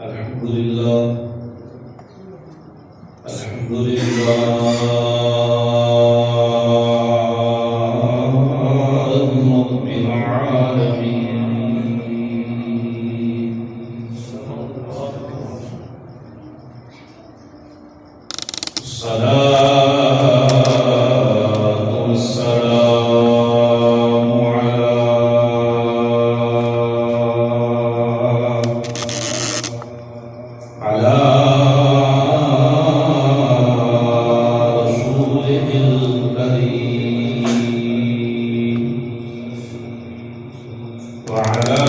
الحمد لله الحمد لله رب العالمين الصلاة والسلام على رسوله الكريم وعلى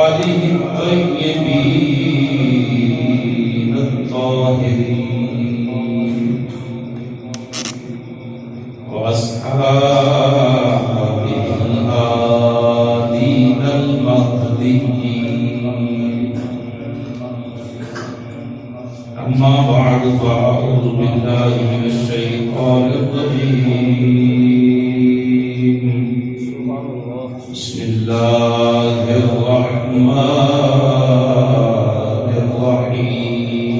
آله الطيبين الطاهرين وأصحابه الهادين المهديين. أما بعد فأعوذ بالله من الشيطان الرجيم. بسم الله الرحمن الرحيم.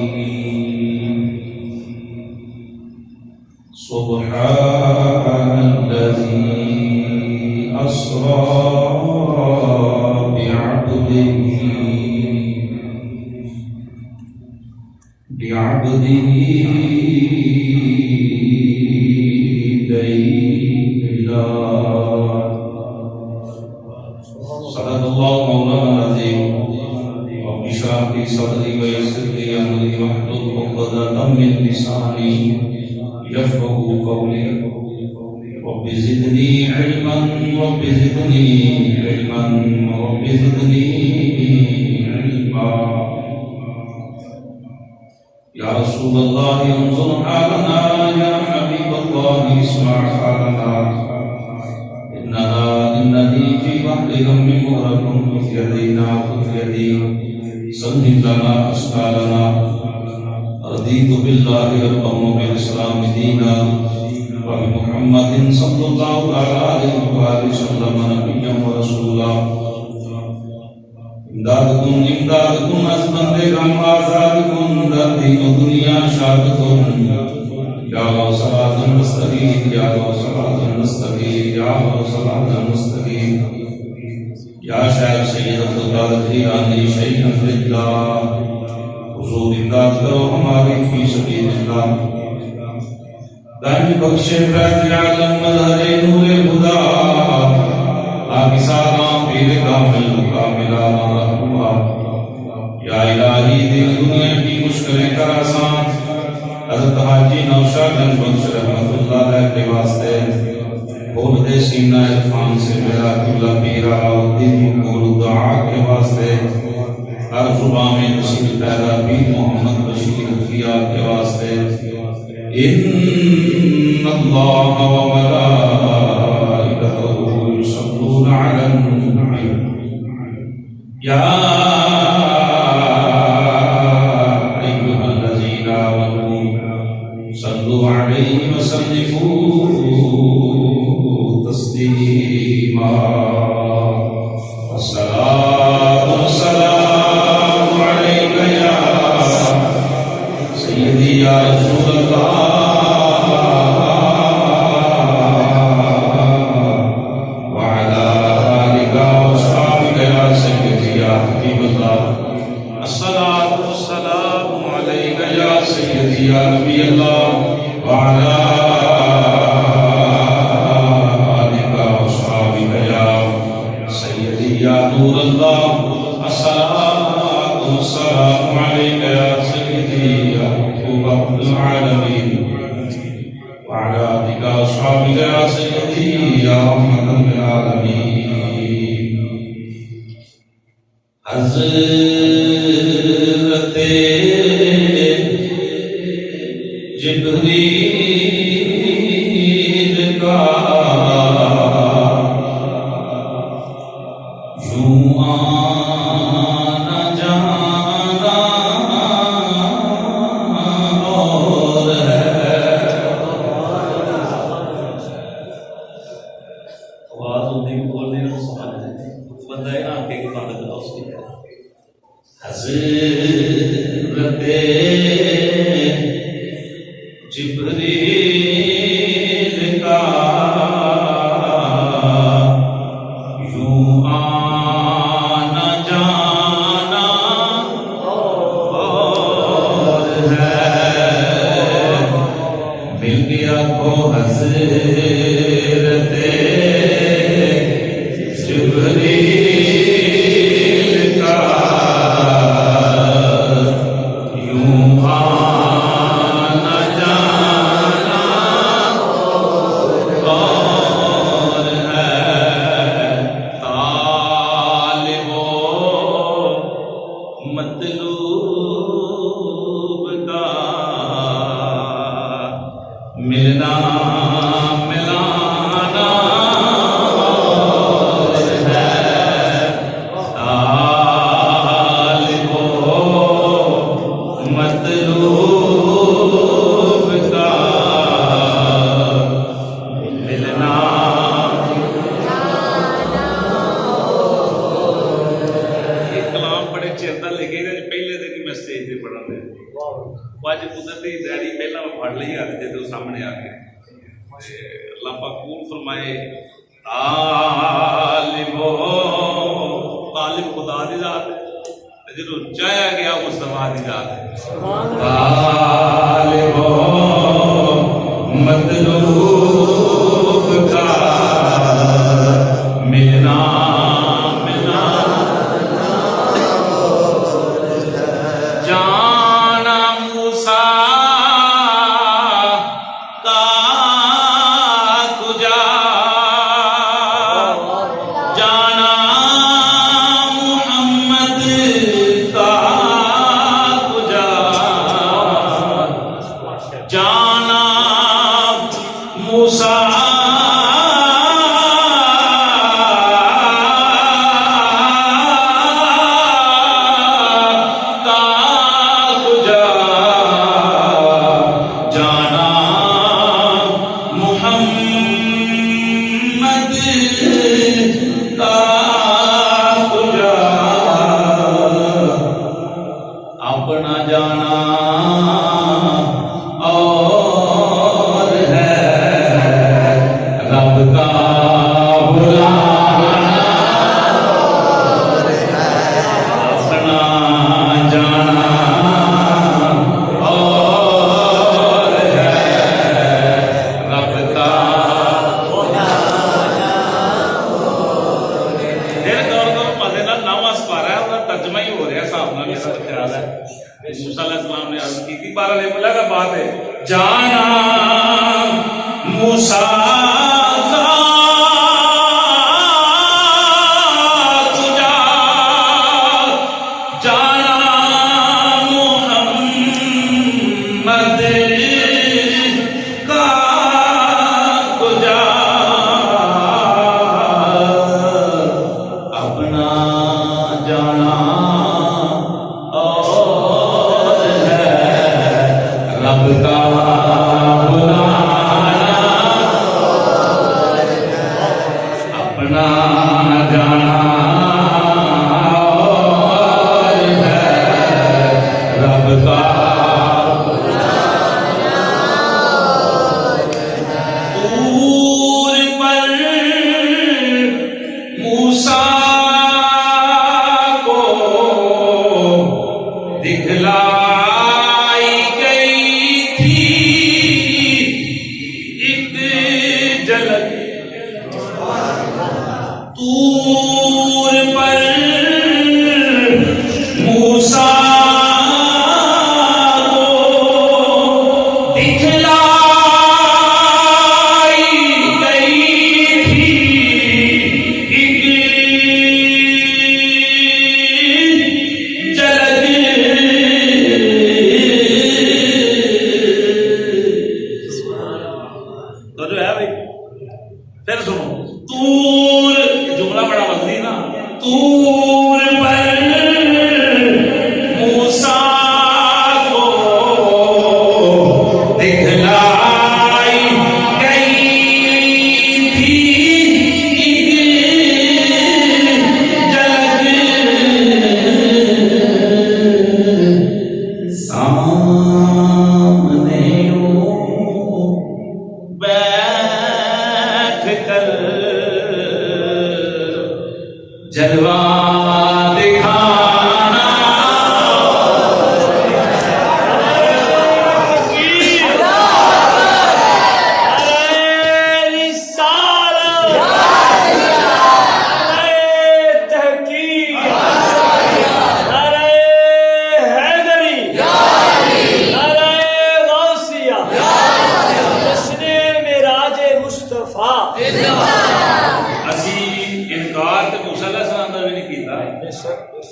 سبحان الذي أسرى بعبده ليلا. صدق الله مولانا العظيم. رب اشرح لي صدري ويسر لي أمري واحلل عقدة من لساني يفقهوا قولي. رب زدني علما رب زدني علما رب زدني علما. يا رسول الله انظر حالنا، يا حبيب الله اسمع حالنا. إنني في بحر غم مغرق، خذ يدينا خذ يدي سلم لنا أشكالنا. رضيت بالله ربا وبالإسلام دينا وبمحمد صلى الله عليه وآله وسلم نبيا ورسولا. امدادکم از بندگان آزادکم در دین و دنیا شادکم. یا غوث صراط المستقیم یا غوث صراط المستقیم یا غوث صراط المستقیم. یا شیخ سید عبدالقادر جیلانی شیخ اللہ، حضور امداد کرو ہماری فی سبیل اللہ. دائمی بخش فیض عالم مظہر نور خدا، آقی سارا پیر کامل کاملہ مرحبا. یا الہی دل دنیا کی مشکلیں کر آسان. حضرت حاجی نوشاد گنج بخش رحمت اللہ علیہ کے واسطے کھول دے سینہ عرفان سے میرا قبلہ پیرا. دل کھول دعا کے واسطے ہر زبان میں نصیب پیدا پیر محمد بشیر خیا کے واسطے. ان اللہ و ملائکتہ يصلون على النبي يا أيها الذين آمنوا صلوا عليه وسلموا تسليما. الصلاة والسلام عليك يا سيدي يا رسول الله. یا نبی اللہ وعلا آلک وصحابک یا سیدی یا نور اللہ. الصلاة والسلام علیک یا سیدی یا محبوب رب العالمین وعلا آلک وصحابک یا سیدی یا رحمت للعالمین. حضرت جبریل کا یوں آنا جانا اور ہے. آواز ہوتی ہے بولنے کا سمجھ بندہ ہے نا آپ کے پاس اس کی حضرت جبریل کا یوں آنا جانا اور ہے، مل گیا کو حضرت جبریل کا یوں آنا جانا اور ہے، طالب و مطلوب کا ملنا ملانا اور ہے، طالب و مطلوب کا ملنا۔ یہ کلام بڑے چیر دا لکھے گا، پہلے دن ہی میں سٹیج پہ پڑھا دے اج قدرتی ڈیڈی پہلا میں پڑھ لئی آ کے تو سامنے آ کے اللہ پاک قبول فرمائے۔ طالب خدا دی ذات ہے، جدوں چاہیا گیا مصطفیٰ دی ذات ہے۔ طالب مطلوب کا ملنا ملانا، جانا موسیٰ کا کجا، جانا محمد کا کجا، جانا موسیٰ کا کجا، جانا محمد کا کجا، اپنا جانا اور ہے، رب کا بلانا اپنا جانا اور ہے، رب کا دیر دور دور مزے نال نواں سپارہ ہے، وہ ترجمہ ہی ہو رہا ہے صاحب نال، میرا خیال ہے موسیٰ علیہ السلام نے عرض کی تھی، بارہ لے ملا کا بات ہے، جانا موسیٰ کا کجا، جانا محمد کا کجا، اپنا جانا اور ہے، رب کا بلانا اپنا جانا اور ہے، رب کا طور پر موسیٰ کو جلوہ دکھانا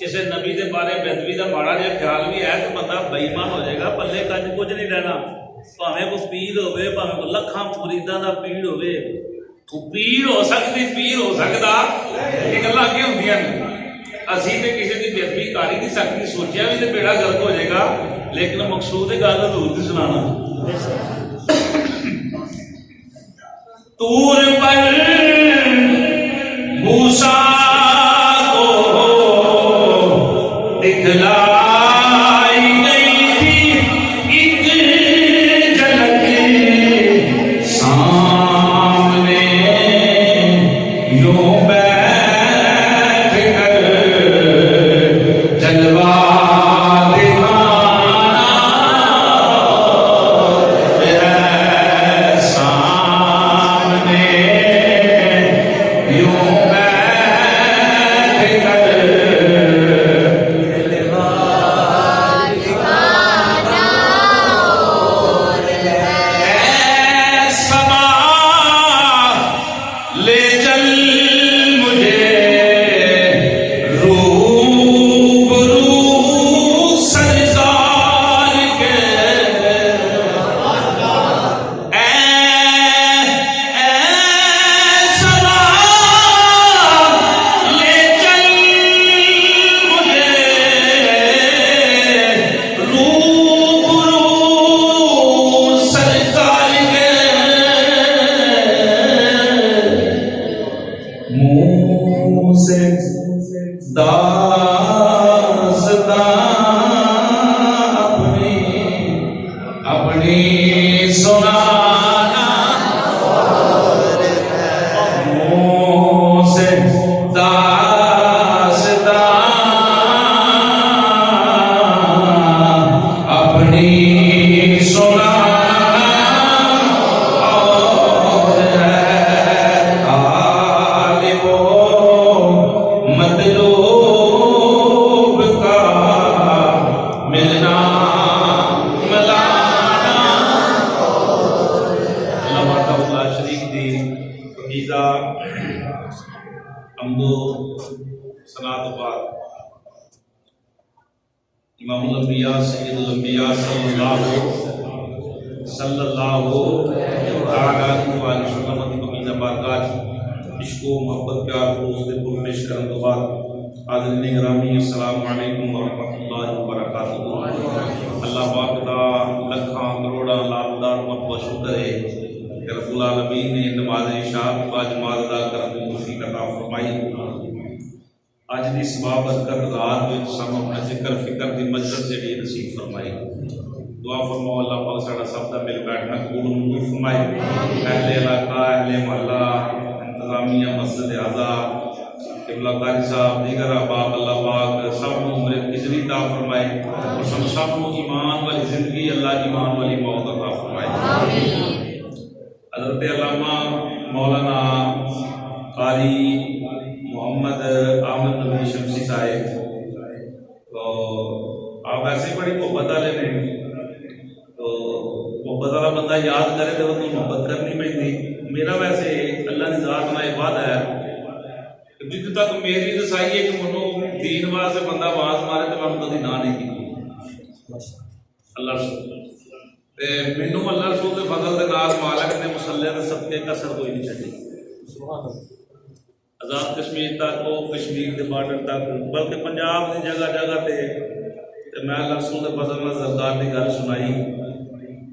کسی نبی دے بارے بدوی دا ماڑا جہا خیال بھی ہے تو بندہ بےایمان ہو جائے گا، پلے کج کچھ نہیں رہنا، بھاویں کوئی پیر ہوے، بھاویں کوئی لکھاں مریداں دا پیر ہوے، پیر ہو سکتی، پیر ہو سکتا، یہ گلاں اگے ہوندیاں نے۔ اسی تے کسی دی بےادبی کر ہی نہیں سکتی، سوچیا بھی تے بیڑا غلط ہو جائے گا، لیکن مقصود ہے گل حضور دی سنانا۔ طور پر موسیٰ دکھلائی گئی تھی ایک جھلک، سامنے یوں بیٹھ کر جلوہ دکھانا ہے، سامنے یوں بیٹھ کر اپنی سنانا، منہ سے داستان اپنی سنانا، اور ہے طالب و مطلوب کا ملنا حمد و ثنا تو بعد امام الانبیاء سید الانبیاء صلی اللہ علیہ وسلم کی پاکیزہ بارگاہ عشق و محبت پیار خلوص دے پر پیش کرن تو بعد حاضرین گرامی السلام علیکم ورحمۃ اللہ وبرکاتہ۔ اللہ پاک دا لکھاں کروڑاں لاکھ مرتبہ شکر ہے کہ رب العالمین نے نماز عشاء با جماعت ادا کرنے کی توفیق عطا فرمائی۔ اج دی سباب برکت رات وچ سب اپنا ذکر فکر دی مجلس جڑی نصیب فرمائی۔ دعا فرماؤ اللہ پاک ساڈا سب دا مل بیٹھنا قبول منظور فرمائے۔ اہل علاقہ، اہل محلہ، انتظامیہ مسجد اعضا، قبلہ قاری صاحب، دیگر احباب، اللہ پاک سب کو عمر کثری عطا فرمائے اور سب کو ایمان والی زندگی، اللہ ایمان والی موت عطا فرمائے۔ حضرت علامہ مولانا قاری محمد احمد نبی شمسی صاحب، تو آپ ایسے بڑی محبت والے نے، تو محبت والا بندہ یاد کرے تو وہ محبت کرنی پہنتی۔ میرا ویسے اللہ کی ذات نال عبادت ہے، جتنے تک میری رسائی ہے کہ منو دین واسطے بندہ آواز مارے تو میں کبھی نہ نہیں کی اللہ رسول مینو اللہ رسول کے فضل کے نال مالک نے مسلح کے صدقے کسر کوئی نہیں چڑھی۔ آزاد کشمیر تک وہ کشمیر کے بارڈر تک بلکہ پنجاب کی جگہ جگہ تے میں اللہ رسول کے فضل میں سرکار کی گل سنائی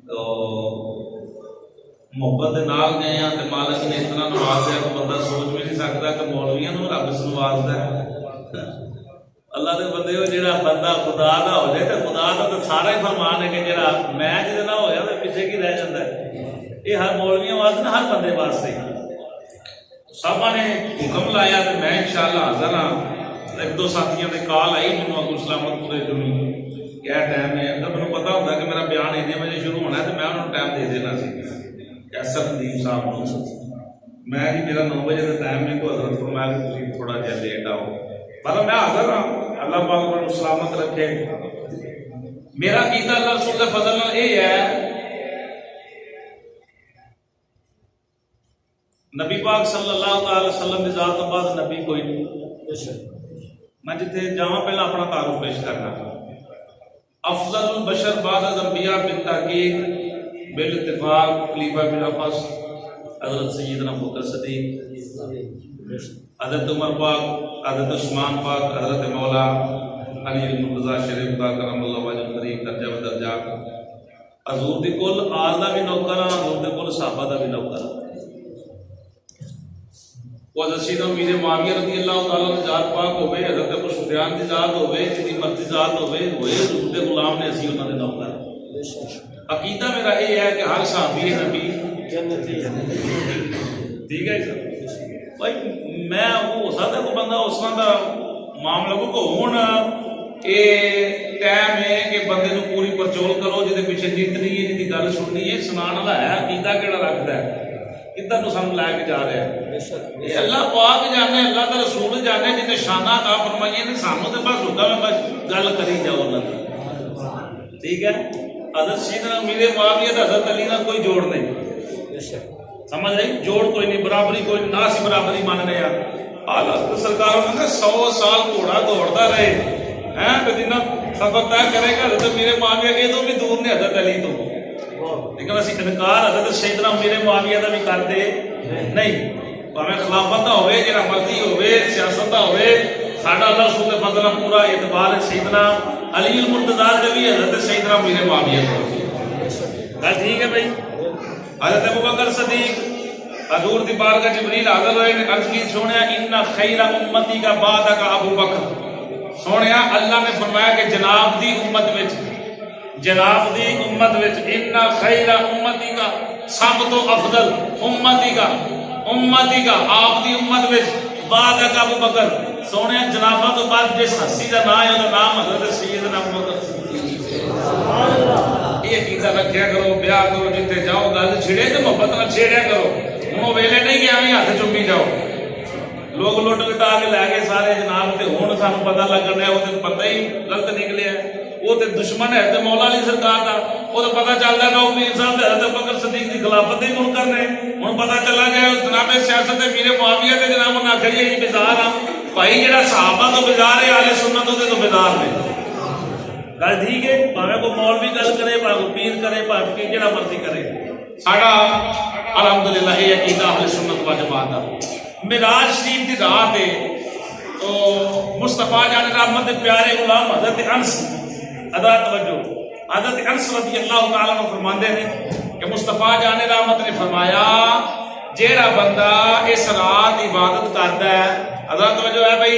تو محبت کے نال گئے ہیں تو مالک نے اتنا نوازیا کہ بندہ سوچ بھی نہیں سکتا کہ مولویاں نوں رب نوازدا ہے۔ اللہ دے بندے ہو جڑا بندہ خدا دا ہو جائے تو خدا دا تو سارا ہی فرمان ہے کہ جڑا میں جہاں نہ ہویا تو پیچھے کی رہ جاتا ہے۔ یہ ہر مولویاں واسطے ہر بندے واسطے صاحب نے حکم لایا تو میں انشاءاللہ حاضر ہاں. ایک دو ساتھیوں نے کال آئی مینوں ابو سلامت پورے چنی کیا ٹائم ہے. اگر مجھے پتا ہوتا کہ میرا بیان اتنے بجے شروع ہونا ہے تو میں انہوں نے ٹائم دے دینا سی. کیسر ندیم صاحب کو میں جی میرا 9 بجے کا ٹائم ہے تو حضرت فرمایا کہ تھی تھوڑا جہا لیٹ آؤ. پر میں حاضر ہاں. اللہ پاک پر سلامت رکھے. میرا کیتا اللہ رسول کے فضل یہ ہے نبی پاک صلی اللہ تعالی وسلم کی ذات تو بعد نبی کوئی نہیں. میں جتنے جاواں پہلا اپنا تعارف پیش کرنا. افضل البشر بعد از انبیاء بالتحقیق بالاتفاق خلیفہ بن افس حضرت سیدنا ابوبکر صدیق، حضرت عمر پاک، حضرت عثمان پاک، حضرت مولا علی المرتضیٰ شریف کا کرم اللہ وجہ کریم درجہ و درجہ. حضور دی کل آل دا بھی نوکر ہاں، حضور دی کل صحابہ دا بھی نوکر ہاں. وہ حضرت سیدنا امیر معاویہ رضی اللہ تعالیٰ کی ذات پاک ہوئے، حضرت ابو سفیان کی ذات ہوئے، جتنی مرضی ذات ہوئے حضور دے غلام نے اسی انہوں نے نوکر. عقیدہ میرا یہ ہے کہ ہر صحابی نبی جنتی. ٹھیک ہے بھائی. میں وہ ہو سکتا کوئی بندہ اس طرح کا معاملہ کو ہوں یہ ٹائم ہے کہ بندے کو پوری پرچول کرو جہاں پیچھے جیتنی ہے جی گل سننی ہے سنا والا ہے. عقیدہ کہڑا رکھتا ہے کدھر تو سانو لے کے جا رہا ہے. اللہ پاک جانے، اللہ کا رسول جانے جنہیں شانہ عطا فرمائی نے. سانو تو بس ہوتا ہے بس گل کری جاؤ اللہ کی. ٹھیک ہے. حضرت سیدنا امیر معاویہ تے حضرت علی نال کوئی جوڑ نہیں. سمجھ نہیں؟ جوڑ کوئی نہیں، برابری کوئی نہیں. نہ سی برابری مان رہے ہیں. حضرت سرکار نے 100 سال گھوڑا دوڑتا رہے ہیں کہ جنہ سفر طے کرے گا حضرت امیر معاویہ کے تو بھی دور نے حضرت علی تو. لیکن اسی انکار حضرت سیدنا امیر معاویہ کا بھی کرتے نہیں. بھاویں خلافت کا ہوئے، جہاں مرضی ہوئے، سیاست کا ہوئے، ساڈا اللہ رسول کے فضل پورا اعتبار ہے سیدنا علی المرتضیٰ کے بھی حضرت سیدنا امیر معاویہ کو. گل ٹھیک ہے بھائی. حضرت ابوبکر صدیق حضور دی بارگاہ جبریل حاضر ہوئے نے عرض کی سونیا ان خیر امتی کا بعد کا ابو بکر. سونیا اللہ نے فرمایا کہ جناب دی امت وچ، جناب دی امت وچ ان خیر امتی کا سب تو افضل امتی کا آپ دی امت وچ بعد کا ابو بکر. سونے جناباں تو بعد جس ہستی دا نام ہے وہ نام حضرت سیدنا ابو بکر. یہ عقیدہ رکھیا کرو، بیاہ کرو، جتے جاؤ گل چھڑے تو محبت نہ چھیڑیا کرو. ہوں ویلے نہیں کہ ایویں ہاتھ چومی جاؤ. لوگ لٹ لٹا کے لے گئے سارے جناب تے ہن سانوں پتہ لگ رہا وہ تے بندہ ہی غلط نکلیا. وہ تے دشمن ہے تے مولا علی سرکار دا. وہ تو پتہ چلتا ہے کہ امیر صاحب حضرت ابوبکر صدیق کی خلافت ہی منکر نے. ہن پتہ چلا گیا جناب سیاست امیر معاویہ تے جناب نہ کھڑی ہے بیزار ہاں بھائی. جڑا صحابہ تو بیزار ہے اہل سنت تو بیزار نے. گل ٹھیک ہے. بھاویں کوئی مولوی گل کرے، بھاویں پیر کرے، بھاویں کہ جڑا مرضی کرے. ساڈا الحمدللہ یہ عقیدہ اہل سنت و جماعت دا. معراج شریف دی رات ہے تو مصطفیٰ جان رحمت دے پیارے غلام حضرت انس ادا توجہ حضرت انس رضی اللہ تعالیٰ عنہ فرماندے ہیں کہ مصطفیٰ جان رحمت نے فرمایا جیڑا بندہ اس رات عبادت کرتا ہے، ادا توجہ ہے بھائی،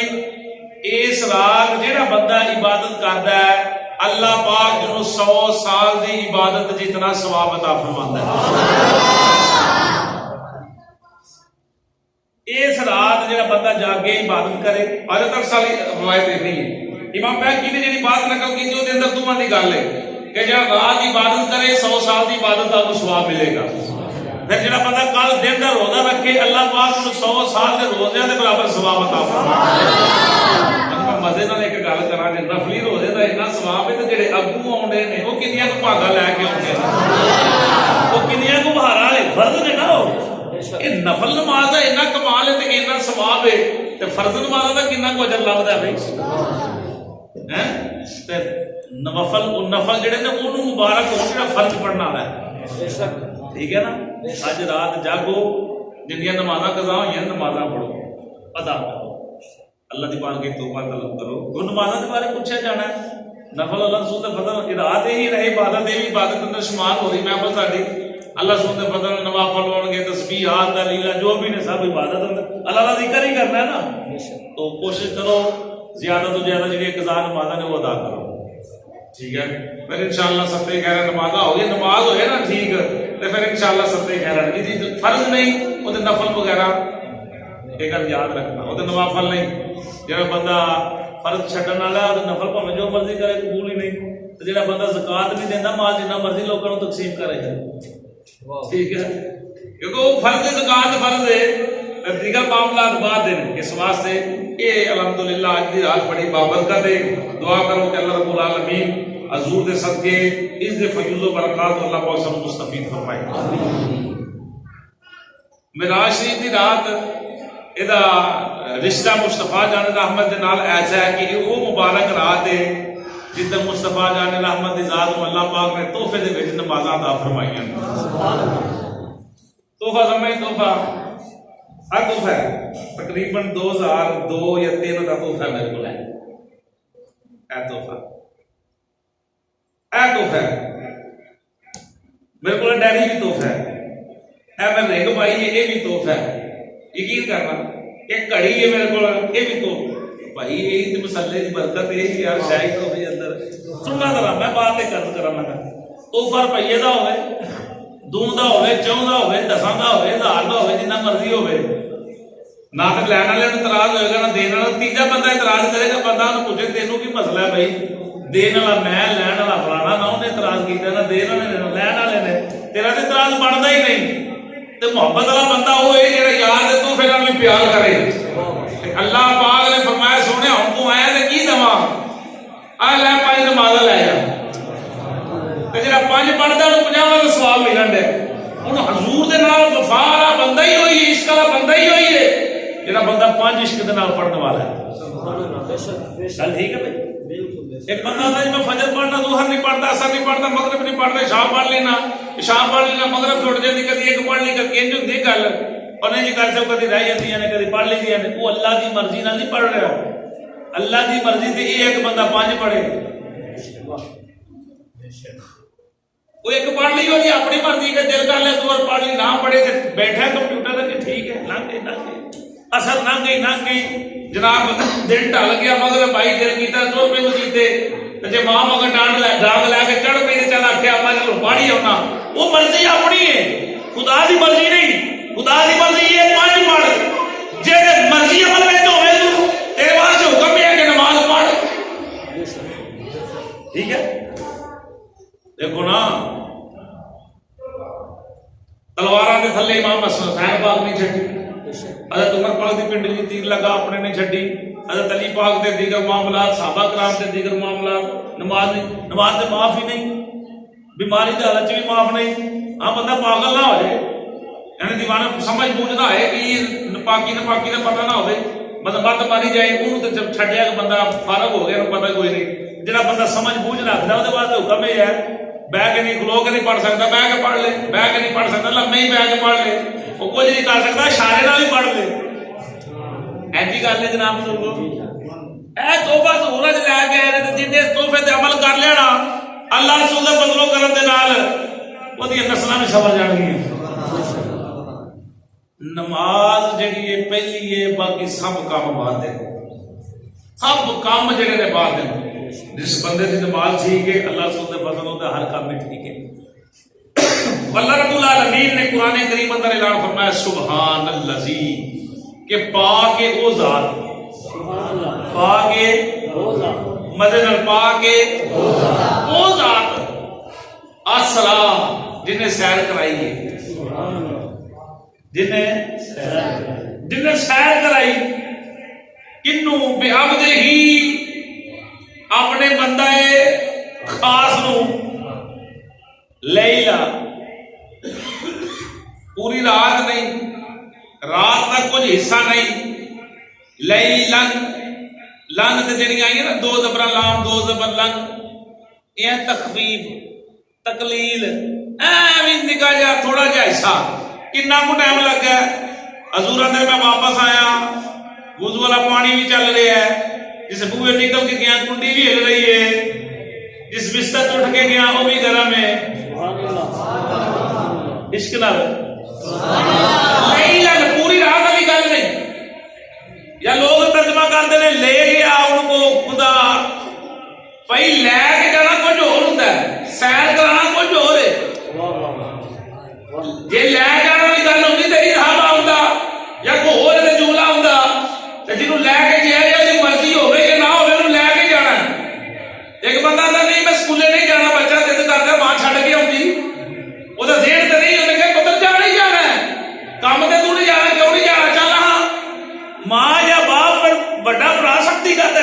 اس رات جیڑا بندہ عبادت کرتا ہے اللہ پاک جنوں 100 سال دی عبادت جتنا ثواب عطا فرماتا ہے. اس رات جڑا بندہ جاگے عبادت کرے. اج تک ساری روایت نہیں ہے. امام بیہقی نے جڑی بات نقل کی جو دے اندر دوواں دی گل ہے کہ جڑا رات عبادت کرے 100 سال دی عبادت دا ثواب ملے گا. پھر جڑا بندہ کل دن دا روزہ رکھے اللہ پاک نوں 100 سال دے روزے دے برابر ثواب عطا فرمائے. مزے نال ایک گل کراں کہ نفلی روزے دا اتنا ثواب ہے تے جڑے اگوں آوندے نے وہ کنیاں کو بھاگا لے کے آوندے نے، وہ کنیاں کو بہار والے فرض نے نا. یہ نفل نماز کا اتنا کمال ہے تے اتنا ثواب ہے تے فرض نماز کا کتنا کو اجر لبدا ہے بھائی. تے نفل جڑے نے انہوں مبارک ہو جڑا فرض پڑھنا والا ہے. ٹھیک ہے نا. اج رات جاگو، جنیاں نمازاں قضا ہوئیاں نمازاں پڑھو، ادا کرو، اللہ دی بارگاہ کی توبہ طلب کرو. وہ نمازاں دے بارے پوچھا جانا ہے. نفل اللہ رسول دے فضل رات ہی رہے عبادت ہے، عبادت اندر شمار ہو رہی محفل ساڈی. اللہ رسول دے فضل نوافل ہون گے، تسبیحات دلیل جو بھی نے سب عبادت اندر اللہ کا ذکر ہی کرنا ہے نا. تو کوشش کرو زیادہ تو زیادہ جڑی قضا نمازاں نے وہ ادا کرو. ٹھیک ہے. پھر انشاءاللہ ستے خیر نمازاں ہوئے، نماز ہوئے نا ٹھیک، تو پھر انشاءاللہ ستے خیر جی فرض نہیں وہ نفل وغیرہ یہ گل یاد رکھنا. وہ نوافل نہیں. جہاں بندہ فرض چھڈن والا ہے نفل بھاویں جو مرضی کرے قبول ہی نہیں. جہاں بندہ زکات نہیں دینا مال جنہ مرضی لوگوں کو تقسیم کرے گا. ٹھیک ہے کیونکہ وہ فرض زکات فرض ہے دیگر معاملات بعد ہیں. اس واسطے یہ الحمدللہ اج دی رات بڑی بابرکت ہے. دعا کرو کہ اللہ رب العالمین حضور دے صدقے اس دے فیوز و برکات اللہ پاک سب مستفید فرمائے. معراج شریف دی رات ادا رشتہ مصطفیٰ جان رحمت دے نال ایسا ہے کہ وہ مبارک رات ہے جس دن مصطفیٰ جان رحمت دی ذات کو اللہ پاک نے تحفے دے وچ نمازاں عطا فرمائیاں. تحفہ سمجھ تحفہ ہر تحفہ ہے تقریباً 2002 یا 3 کا تحفہ میرے کو ہے. اے تحفہ میرے کو ڈیری بھی تحفہ ہے. اے میں رنگ پائی ہے یہ بھی تحفہ ہے. یقین کرنا ایک گھڑی ہے میرے کو یہ بھی تحفہ بھائی. یہی مسلے کی برکت ہے یار شاہی تحفے اندر سننا ذرا میں بات ایک عرض کرا لگا. تحفہ روپیے کا ہوئے دوں کا ہوئے 4 کا ہوئے 10 کا ہوئے 1000 کا ہوئے جنہ مرضی ہوئے نہ تو لین والے اعتراض ہوئے گا نہ دین والا. تیجا بندہ اعتراض کرے گا بندہ پوچھے تینوں کی مسئلہ ہے بھائی دین والا میں لین والا فلانا نہ انہیں اعتراض کیا نہ دین والے نے لین والے نے تیرا تو اعتراض بنتا ہی نہیں. تو محبت والا بندہ وہ ہے جہاں یار دے تحفے نال بھی پیار کرے. اللہ پاک نے فرمایا سونے ہوں تو آیا تو کی دوا آ لے 5 نماز لے جا جا 5 پڑھتا انہوں 50 کا سواب ملن دے. ہوں حضور دے نال وفا والا بندہ ہی ہوئی ہے عشق والا بندہ ہی ہوئی ہے جہاں بندہ 5 عشق دے نال پڑھنے والا ہے. گل ٹھیک ہے بھائی. ایک بندہ ہوتا ہے میں فجر پڑھنا ظہر نہیں پڑھتا اثر نہیں پڑھتا مغرب نہیں پڑھتا عشاء پڑھ لینا مغرب چھوڑ جاتی کدی ایک پڑھ لی کدی انج ہوندی گل اور نہیں جی کر سو کدی رہ جاتی نے کدی پڑھ لیندیاں نے. وہ اللہ دی مرضی نال نہیں پڑھ رہا. اللہ دی مرضی تے یہ ایک بندہ 5 پڑھے وہ ایک پڑھ لی ہوگی اپنی مرضی کے دل کر لے تو پڑھ لی نہ پڑھے تے بیٹھا کمپیوٹر تے ٹھیک ہے لنگ گئی اثر نہ گئی جناب دن ڈل گیا مگر بھائی دل کیتا تو پہ وہ جیتے جے ماں مگر ڈانگ لے کے چڑھ پہ چل آخیا میں چلو پاڑی آنا. وہ مرضی اپنی ہے خدا دی مرضی نہیں. خدا دی مرضی یہ 5 پڑھ جے مرضی عمل میں تو ہوئے تو تیرے واسطے حکم ہے کہ نماز پڑھ. ٹھیک ہے دیکھو نا تلواراں دے تھلے امام حسین پاک نہیں چھڈی. حضرت عمر پاک دی پنڈلی تیر لگا اپنے نے چھڈی. حضرت علی پاک دے دیگر معاملات صحابہ کرام دے دیگر معاملات نماز دے معاف ہی نہیں. بیماری دے حالت بھی معاف نہیں. ہاں بندہ پاگل نہ ہو جائے یعنی دیوانہ سمجھ بوجھنا ہے کہ پاکی نہ پتہ نہ ہوئے بندہ مت ماری جائے انہوں تے جب چھڈیا کہ بندہ فارغ ہو گیا پتہ کوئی نہیں. جڑا بندہ سمجھ بوجھ رکھدا اودے واسطے حکم یہ ہے بہ کے نہیں کھلو کے نہیں پڑھ سکتا بہ کے پڑھ لے. بہ کے نہیں پڑھ سکتا لمے ہی بہ کے پڑھ لے. وہ کچھ نہیں کر سکتا اشارے نال ہی پڑھ لے. ایسی گل ہے جناب اے تحفہ سہولت لے کے آئے تے جن اس تحفے تے عمل کر لینا اللہ رسول دے فضل و کرم دے نال اودی نسلاں بھی سمجھ جان گی. نماز جڑی ہے پہلی ہے باقی سب کام بعد ہے. سب کام جڑے نے بعد ہیں. جس بندے دی نماز ٹھیک ہے اللہ رسول دے فضل ہوتا ہے ہر کام میں ٹھیک ہے. اللہ رب العالمین نے قرآن کریم اندر اعلان فرمایا سبحان الذی کہ پاک او ذات پاک او ذات مدد پاک او ذات اسرا جن نے سیر کرائی ہے جن نے سیر کرائی کنوں بے عبدہ ہی اپنے بندہ خاص نو لیلا پوری رات نہیں رات کا کچھ حصہ نہیں لیلن لنگ تے جڑی آئی نا 2 زبر لام 2 زبر لنگ یہ تخفیف تقلیل ایویں نکا جا تھوڑا جا حصہ کتنا کو ٹائم لگ گیا. حضور اندر میں واپس آیا وضو والا پانی بھی چل رہا ہے جس بوئے نکل کے گیا کنڈی بھی ہل رہی ہے جس بستر اٹھ کے گیا وہ بھی گرم ہے. عشق نال پوری رات والی گل نہیں یا لوگ ترجمہ کرتے ہیں لے گیا ان کو خدا بھائی لے کے جانا کچھ اور ہوتا ہے سیر کرانا کچھ اور ہے. جی لے جانا والی گل ہوتی تو صحابہ ہوتا یا کوئی اور جملہ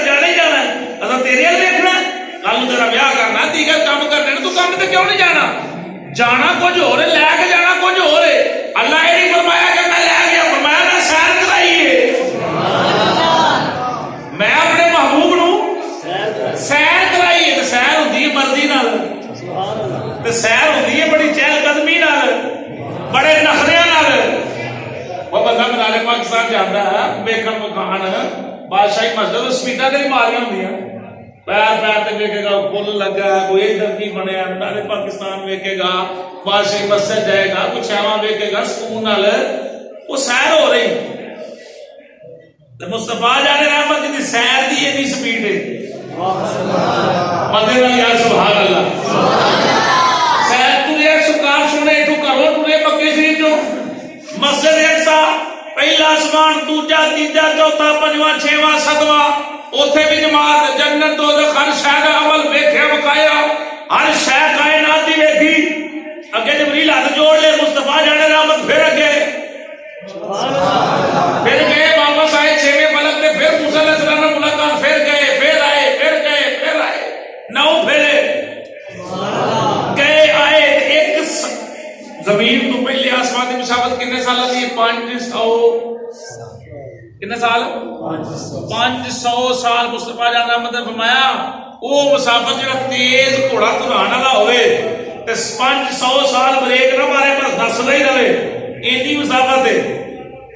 جانا ہی جانا ہے اصل تیرے وال دیکھنا کل تیرا بیاہ کرنا دیگر کام کرنے تو کام تے کیوں نہیں جانا جانا کچھ ہو رہے لے کے جانا کچھ ہو رہے اللہ یہ نہیں فرمایا کہ میں لے گیا فرمایا میں سیر کرائی ہے میں اپنے محبوب نو سیر کرائی ہے سیر ہوتی ہے مرضی نال سیر ہوتی ہے بڑی چہل قدمی نال بڑے نخرے نال وہ بندہ منارے پاکستان جانا ہے ویکھن مکان بادشاہی مسجد سپیڈاں تے ماریاں ہوندیاں پیر پیر تے ویکھے گا پل لگا ہے کوئی ادھر کی بنیا منارے پاکستان ویکھے گا بادشاہی مسجد جائے گا کچھ چھاواں ویکھے گا سکون نال وہ سیر ہو رہی تے مصطفیٰ جان رحمت دی سیر دی اتنی سپیڈ ہے مدد یا سبحان اللہ سیر تجھے سکار سنے تو کرو تجھے مکے شریف جو مسجد اقصا پہلا آسمان دوجا تیجا چوتھا پنجواں چھواں ستواں اوتھے بھی جماعت جنت دوزخ ہر شے دا عمل ویکھیا وکایا ہر شے کائنات دی ویکھی اگے جبریل ہاتھ جوڑ لے مصطفیٰ جان رحمت پھر اگے پھر گئے واپس آئے چھویں فلک تے پھر موسیٰ علیہ السلام نے ملاقات پھر گئے پھر آئے پھر گئے پھر آئے نو پھرے گئے آئے ایک زمین تو پہلے آسمان کی مسافت کتنے سال آتی ہے 500 کتنے سال 500 سال مصطفیٰ جان احمد نے فرمایا وہ مسافت جو تیز گھوڑا دوران والا ہوئے تے 500 سال بریک نہ مارے بس دسدا ہی رہے اینی مسافت ہے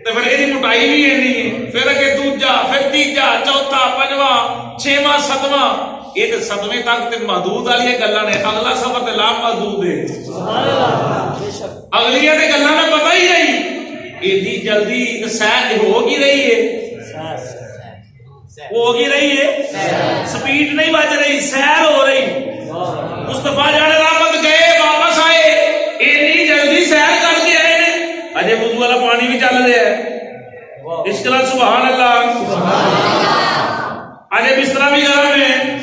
تے پھر ایدی موٹائی بھی اینی ہے پھر اگے دوجا پھر تیجا چوتھا پنجواں چھواں ستواں یہ تے ستویں تک تے محدود والی گلاں نے اگلا سفر تے لا محدود ہے سبحان اللہ اگلیاں تے گلاں میں پتہ ہی نہیں ایڈی جلدی سیر ہو کی رہی ہے ہو کی رہی ہے سپیڈ نہیں بج رہی سیر ہو رہی مصطفیٰ جان رحمت گئے واپس آئے ایڈی جلدی سیر کر کے آئے نے اجے وضو والا پانی بھی چل رہا ہے اس کے بعد سبحان اللہ اجے بستر بھی گرم ہے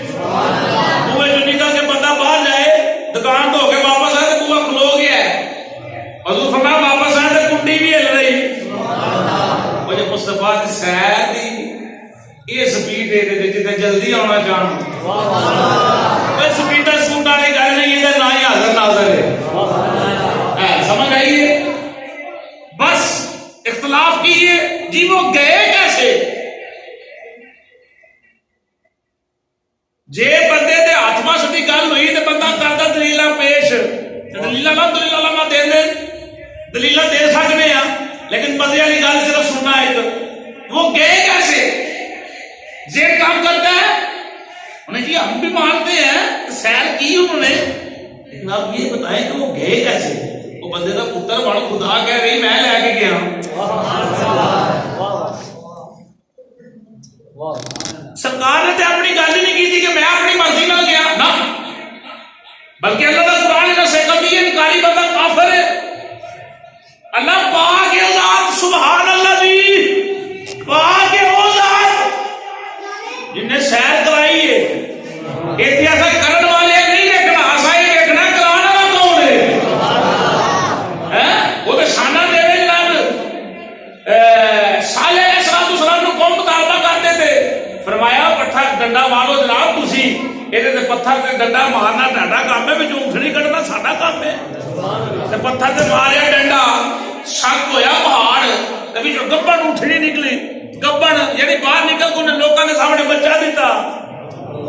بوئے جو نکل کے بندہ باہر جائے دکان تو ہو کے واپس آئے تو بوا کھلو گیا ہے حضور فرمایا واپس آئے تو کنڈی بھی ہل رہی وہ جو مصطفیٰ کی سیر دی یہ سپیڈ ہے جتنے جلدی آنا چاہنا کوئی سپیڈر سپوڈا کی گل نہیں ہے نہ ہی حاضر ناظر ہے سمجھ آئیے بس اختلاف کیے جی وہ گئے کیسے جے بندے دے ہاتھ میں سٹی گل ہوئی تے بندہ کردا دلیل پیش دلیل الحمدللہ دے دے دلیل دے سکتے ہیں لیکن مزے والی گل صرف سننا ایک وہ گئے کیسے جے کام کرتا ہے انہیں جی ہم بھی مانتے ہیں سیر کی انہوں نے لیکن آپ یہ بتائیں کہ وہ گئے کیسے وہ بندے کا پتر بڑا خدا کہہ رہی میں لے کے گیا سرکار نے اپنی گل ہی نہیں کی تھی کہ میں اپنی مرضی نہ گیا نہ بلکہ اللہ کا قرآن نے سیکل دی انکاری بندہ کافر ہے اللہ پاک ہے ذات سبحان اللہ جی پاک ہے وہ ذات جن نے سیر کرائی ہے ایسا کرن والے نہیں دیکھنا ایسا ہی دیکھنا کرانا والا کون ہے وہ تو شانہ دے رہے جناب صالح علیہ السلام کو قوم مطالبہ کرتے تھے فرمایا پتھر ڈنڈا مارو جناب تسی یہ پتھر سے ڈنڈا مارنا ڈاڈا کام ہے بچ اونٹنی کٹنا ساڈا کام ہے پتھر سے ماریا ڈنڈا شک ہویا پہاڑ کبھی جو گبن اونٹنی نکلی گبن یعنی باہر نکل کو لوگوں نے سامنے بچہ دیتا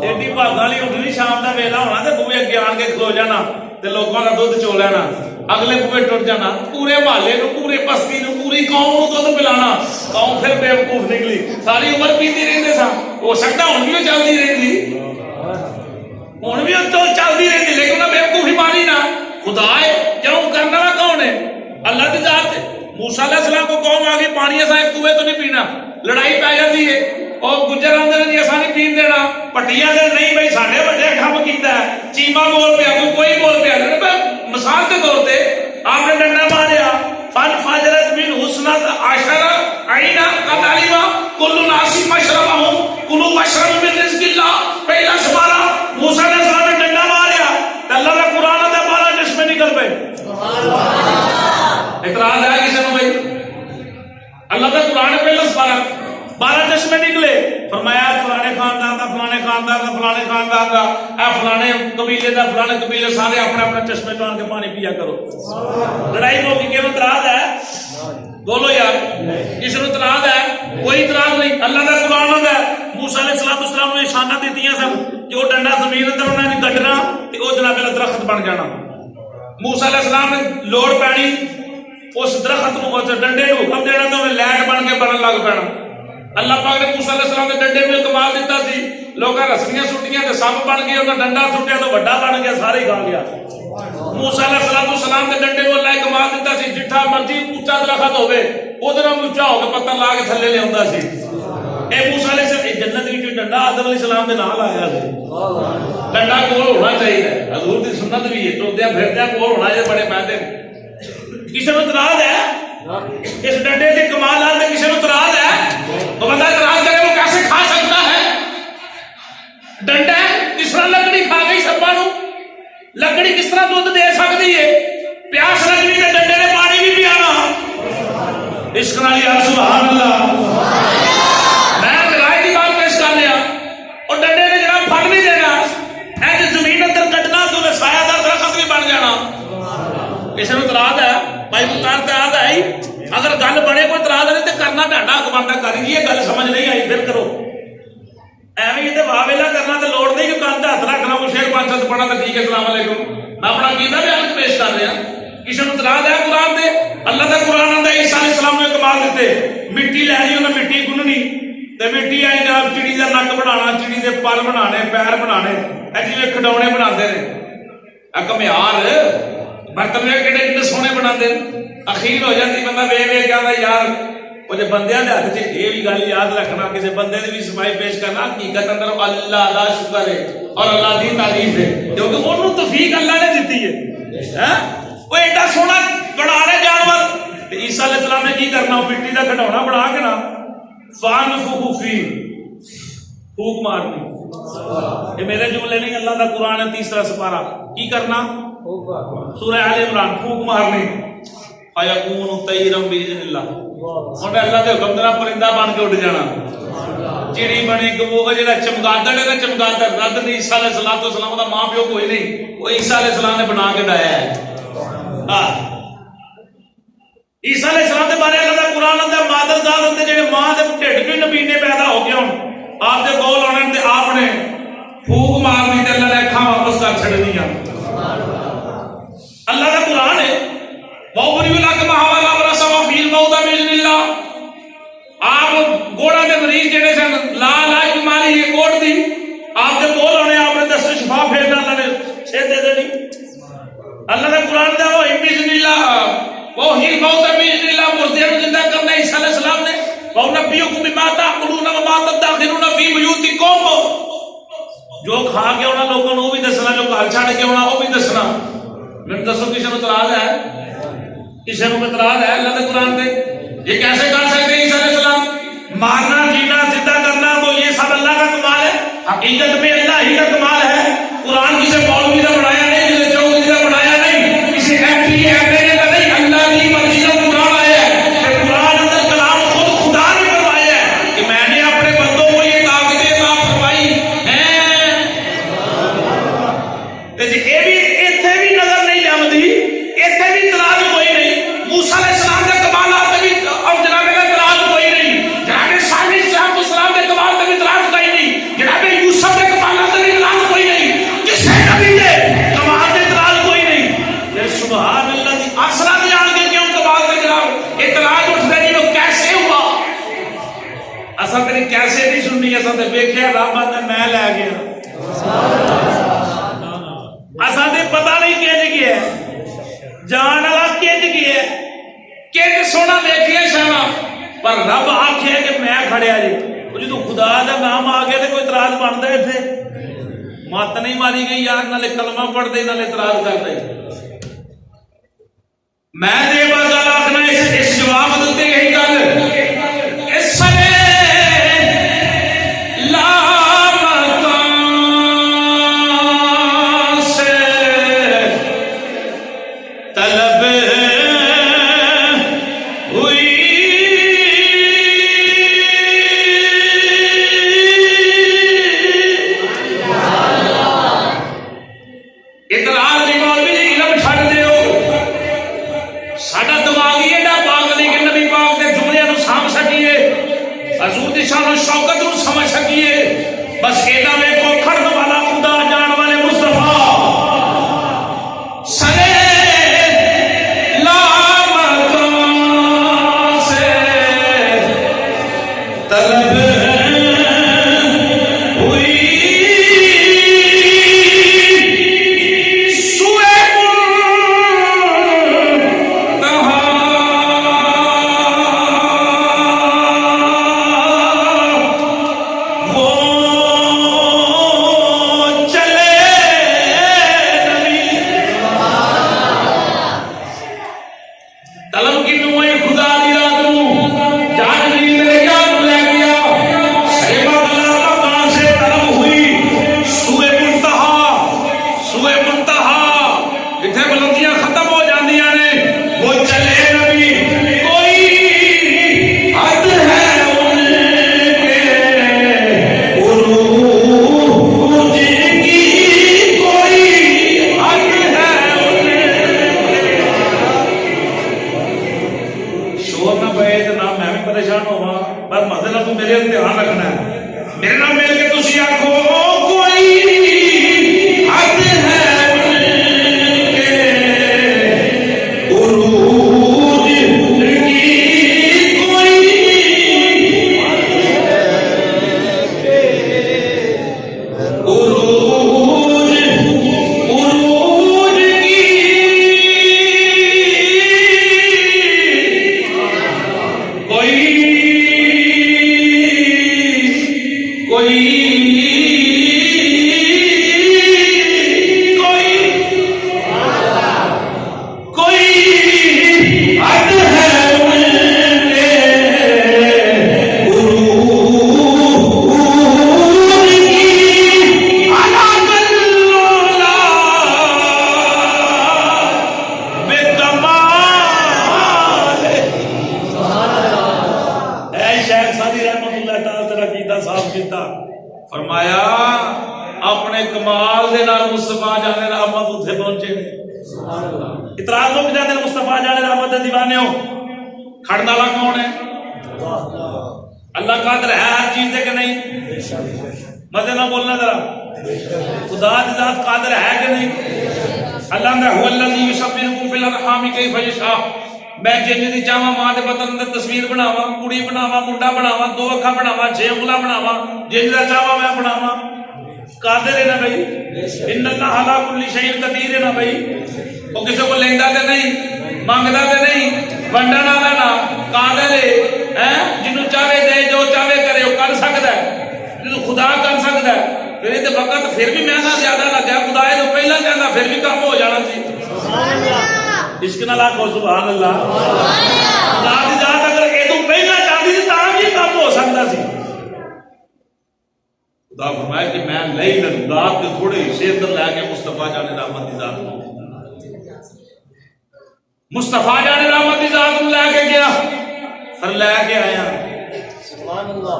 ایڈی بھاگ والی اونٹنی شام کا ویلا ہونا تے بوئے اگے آن کے کھلو جانا تے لوگوں کا دودھ چو لینا اگلے بوئے ٹوٹ جانا پورے محلے نو پورے بستی نو پوری قوم نو دودھ پلانا قوم پھر بیوقوف نکلی ساری عمر پیتی رہندے سا ہو سکتا ہن بھی چلدی رہندی ہن بھی تو چلدی رہندی لیکن انہاں بیوقوفی مانی نہ خدا ہے کیوں کرنا والا کون ہے اللہ کی ذات ہے موسیٰ علیہ السلام کو قوم آ گئی پانی ایسا کنویں تو نہیں پینا لڑائی پی جاتی ہے اور گجر آدھے نے ایسا نہیں پین دینا پٹیا دے نہیں بھائی ساڈے وڈے کام کیتا ہے چیما بول پیا کوئی بول پیا مثال کے طور پہ آپ نے ڈنڈا ماریا فن فجرت من حسنت عشرہ عینا قطعیما کل ناسی مشربہم کلو مشرب من رزق اللہ پہلا سمارا موسیٰ علیہ السلام نے ڈنڈا ماریا تو اللہ کا قرآن دے بالا چشمے نکل پہ اعتراض ہے کسی نے بھائی اللہ کا قرآن پہلا سمارا 12 چشمے نکلے، فرمایا فلانے خاندان کا، فلانے خاندان کا، فلانے خاندان کا، اے فلانے قبیلے کا، فلانے قبیلے، سارے اپنے اپنے چشمے چان کے پانی پیا کرو۔ لڑائی موقع کے اعتراض ہے؟ بولو یار، کسی نے اعتراض ہے؟ کوئی اعتراض نہیں۔ اللہ کا قرآن ہے، موسیٰ علیہ السلام نے نشانہ دیتی سن کہ وہ ڈنڈا زمین اندر انہوں نے کٹنا تو وہ جناب درخت بن جانا۔ موسیٰ علیہ السلام نے لوڑ پینی اس درخت ڈنڈے کو حکم دینا تو انہیں لائٹ بن کے بنن لگ پینا۔ اللہ پاک نے موسیٰ علیہ السلام نے ڈنڈے میں کمال دیتا سی، لوگ رسیاں سٹیاں تو سب بن گئے، انہیں ڈنڈا سٹیا تو بڑا بن گیا، سارے کھا گیا۔ موسیٰ علیہ السلام نے ڈنڈے کو اللہ کمال دیتا سی، جتھا مرضی اونچا درخت ہوے ادھر اونچا ہو کے پتھر لا کے تھلے لے آتا سی۔ اے موسیٰ علیہ السلام جنت کی جو ڈنڈا آدم علیہ السلام کے نال آیا سی، ڈنڈا کول ہونا چاہیے، حضور کی سنت بھی ہے، ٹردیا پھردیا کول ہونا چاہیے، بڑے فائدے۔ کسی کو اعتراض ہے اس ڈنڈے کے کمالات میں؟ کسی کو اعتراض ہے؟ تو بندہ اعتراض کرے وہ کیسے کھا سکتا ہے؟ ڈنڈا کس طرح لکڑی کھا گئی سبا نو؟ لکڑی کس طرح دودھ دے سکتی ہے؟ پیاس لگنی تے ڈنڈے نے پانی بھی پیانا۔ عشق نال یا سبحان اللہ۔ میں رائے کی بات پیش کر لیا، اور ڈنڈے نے جناب پھڑ نہیں دینا، ایسے زمین اندر کٹنا تو سایہ دار درخت بھی بن جانا۔ کسی نے اعتراض ہے؟ بھائی مختار اعتراض ہے؟ اگر گل بنے کوئی اعتراض نہیں تو کرنا ڈاڈا بنتا کر گی، یہ گل سمجھ نہیں آئی پھر کرو ایویں یہ واہ ویلا کرنا تو لوڑ نہیں کہ کان ہاتھ رکھنا کوئی شیر 5 پڑھنا تو ٹھیک ہے السلام علیکم۔ میں اپنا عقیدہ بیان پیش کر رہا۔ کسی نے اعتراض ہے قرآن دے؟ اللہ کا قرآن آتا ہے عیسیٰ علیہ السلام نے کمال دیتے، مٹی لینی انہیں مٹی گننی تے مٹی آئی جناب چڑی کا نک بنانا، چڑی کے پر بنانے، پیر بنانے، جی کھڈونے بناتے ہیں کمیار برتن میں کہڑے کتنے سونے بنا دے۔ اخیر ہو جاتی بندہ وے وے کہتا یار وہ جو بندیاں دے ہاتھ یہ بھی گل یاد رکھنا، کسی بندے نے بھی صفائی پیش کرنا، حقیقت اندر اللہ دا شکر ہے اور اللہ دی تعریف ہے، کیونکہ انہوں توفیق اللہ نے دیتی ہے۔ وہ ایڈا سونا بنا رہے جانور، عیسیٰ علیہ السلام نے کی کرنا؟ مٹی کا کھڈونا بنا کے نا فان فی پھوک مارنی۔ یہ میرے جملے نہیں، اللہ کا قرآن ہے، 3 سپارہ۔ کی کرنا؟ سورہ آل عمران، پھوک مارنی، فیکون طیرا باذن اللہ، اور اللہ کے حکم دے پرندہ بن کے اڑ جانا، چڑی بنی وہ جڑا چمگادڑ ہے نا، چمگادڑ رد نہیں عیسیٰ علیہ السلام دا ماں پیو کوئی نہیں، وہ عیسیٰ علیہ السلام نے بنا کے ڈایا ہے۔ عیسیٰ علیہ السلام دے بارے اللہ دا قرآن اندر مادر ذات ہوندے جڑے ماں دے ڈھڈ چوں نبینے پیدا ہو گئے ہون، آپ دے کول آنے تے آپ نے پھوک مارنی تے اللہ نے اکھاں واپس کر چھڑنیاں۔ اللہ کا قرآن ہے، وَأُبْرِئُ الْأَكْمَحَ وَالْأَبْرَصَ وَأُحْيِي الْمَوْتَى بِإِذْنِ اللَّهِ۔ آپ گوڑا کے مریض جڑے سن لا لا بیماری یہ کوڑ دی، آپ دے کول آنے آپ نے دس شفا پھیرنا، اللہ نے چھے دے دینی۔ اللہ کا قرآن دا وہ بِإِذْنِ اللَّهِ وَأُحْيِي الْمَوْتَى بِإِذْنِ اللَّهِ، مردے کو زندہ کرنا عیسیٰ علیہ السلام نے۔ وَأُنَبِّئُكُم بِمَا تَأْكُلُونَ وَمَا تَدَّخِرُونَ فِي بُيُوتِكُمْ، جو کھا کے ہونا لوگوں نے وہ بھی دسنا، جو گھر چھڑ کے ہونا وہ بھی دسنا۔ میں دسو کسی کو اعتراض ہے؟ کسی کو اعتراض ہے اللہ کے قرآن پہ؟ یہ کیسے کر سکتے ہیں عیسیٰ علیہ السلام؟ مارنا، جینا، زندہ کرنا تو یہ سب اللہ کا کمال ہے، حقیقت میں اللہ ہی کا کمال ہے۔ قرآن کسی مولوی نے بنایا نہیں، کسی چودھری نے بنایا نہیں، کسی MP MLA کا نہیں، اللہ کی مرضی کا قرآن آیا ہے۔ قرآن اندر کلام خود خدا نے فرمایا ہے کہ میں نے اپنے بندوں کو یہ طاقتیں عطا فرمائی ہیں۔ یہ بھی اتنے بھی نظر نہیں آمدی، اتنے بھی اعتراض کوئی نہیں۔ موسیٰ علیہ السلام کے کمالات بھی اور جناب کا اعتراض کوئی نہیں، جناب صالح علیہ السلام کے کمال کا اعتراض کوئی نہیں، جناب یوسف کے کمالات کا اعتراض کوئی نہیں، کسی نبی کے کمال کا اعتراض کوئی نہیں۔ پھر سبحان اللہ کی آسرا جان کے کیوں کمال کا جناب اعتراض اٹھتا نہیں؟ وہ کیسے ہوا؟ اصل تیری کیسے نہیں سننی، اصل تے ویکھیا رب نے میں لے گیا، اصل تے پتہ نہیں کہنے گیا ہے، جان والا کہنے گیا ہے، کہ سونا دیکھیے شانا، پر رب آکھے کہ میں کھڑیا جی۔ جدو خدا دا نام آ گیا تو کوئی اعتراض بنتا ہے؟ اتنے مت نہیں ماری گئی یار، نالے کلمہ پڑھ دے نالے اعتراض کر دے۔ میں دے بار گل آخنا اس جواب دیتے یہی گل اس سنے لا مکان سے طلب ہوئی کو کھڑن والا خدا جان والے مصطفیٰ سرے لامکان سے طلب ہوئی سوئے پریشان ہوا پر مزلہ تو میرے دھیان رکھنا ہے میرے نام مل کے تسی آکھو کوئی حد ہے ان کے عروج کی کوئی عروج فرمایا اپنے کمال دے نال مصطفیٰ جانے رحمت اتھے پہنچے اطراز لوگ جانے مصطفیٰ جانے رحمت دے دیوانے ہو کھڑنا والا کون ہے اللہ قادر ہے ہر چیز دے کہ نہیں مزے نہ بولنا ذرا خدا دی ذات قادر ہے کہ نہیں اللہ نے هو الذی یصبرکم فی الارحام کیف یشاء میں جن دی چاہواں ماں دے بطن اندر تصویر بناواں کڑی بناواں منڈا بناواں دو اکھاں بناواں چھ انگلاں بناواں جن دا چاہواں میں بناواں قادر ہے نا بھائی ان اللہ علی کل شیء قدیر ہے نا بھائی وہ کسی کو لیندا تے نہیں مانگدا تے نہیں ونڈن والا نا قادر ہے جنوں چاہے دے جو چاہے کرے وہ کر سکدا ہے جنوں خدا کر سکدا ہے پھر یہ وقت پھر بھی مہنگا زیادہ لگا خدا یہ تو پہلا کہنا پھر بھی کم ہو جانا سی عشق نہ لاکھو سبحان اللہ خدا دی ذات اگر یہ تو پہلا چاہتی تھی تاں بھی کم ہو سکتا سی خدا فرمایا کہ میں لئی رات کے تھوڑے حصے اندر لے کے مصطفیٰ جانے رحمت دی ذات کو مصطفیٰ جانے رحمت دی ذات کو لے کے گیا پھر لے کے آیا سبحان اللہ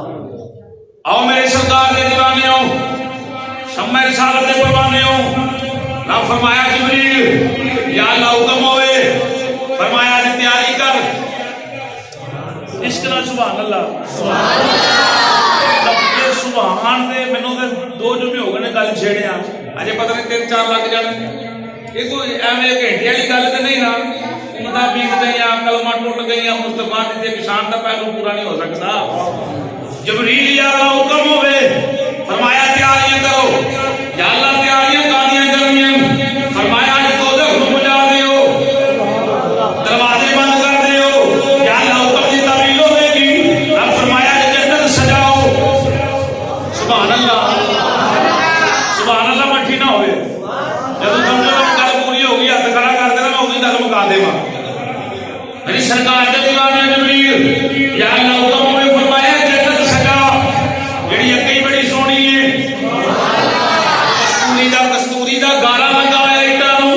آؤ میرے سرکار دے دیوانے ہو شمع رسالت دے پروانے ہو رب فرمایا جبریل یا اللہ حکم ہوئے فرمایا جی تیاری کر عشق نہ سبحان اللہ سبحان دے مینوں تے دو جمعے ہو گئے نے گل چھیڑے آ اجے پتہ نہیں 3-4 لگ جانے یہ کوئی ایویں گھنٹے والی گل تے نہیں نا امتاں بیت گئیاں کلمہ ٹوٹ گئیاں مصطفیٰ دی شان دا پہلو پورا نہیں ہو سکتا جبریل یا اللہ حکم ہوئے فرمایا تیاریاں کرو یا اللہ تیاریاں کاریاں کرنیاں فرمایا جی دوزخ نوں بجا دیو دروازے بند کر دیو یا اللہ حکم دی تعمیل ہوے گی اب فرمایا جی جنت سجاؤ سبحان اللہ مٹھی نہ ہوئے جب سمجھو گل پوری ہو گئی ہاتھ کھڑا کر دینا میں وہی گل مکا دیواں میری سرکار دے دیوانے جبریل یا اللہ حکم ہوئے فرمایا جنت سجا جڑی اگے بڑی سونی ہے کستوری دا گارا لگا ہے اٹا نو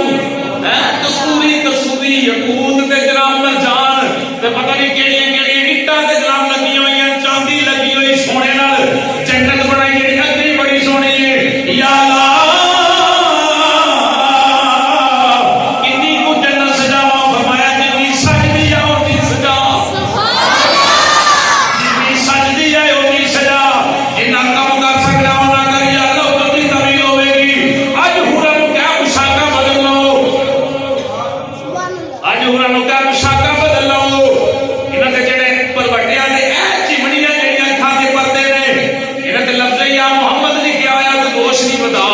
کستوری یقوت تے جناب مرجان تے پتہ نہیں کیڑیاں اٹا تے جناب لگی ہوئی ہیں چاندی لگی ہوئی سونے نال جنت بنائی ہے اگے بڑی سونی ہے یا اللہ کتنی کو جنت سجاواں فرمایا جتنی سجدی آؤ تی سجا تشریف دا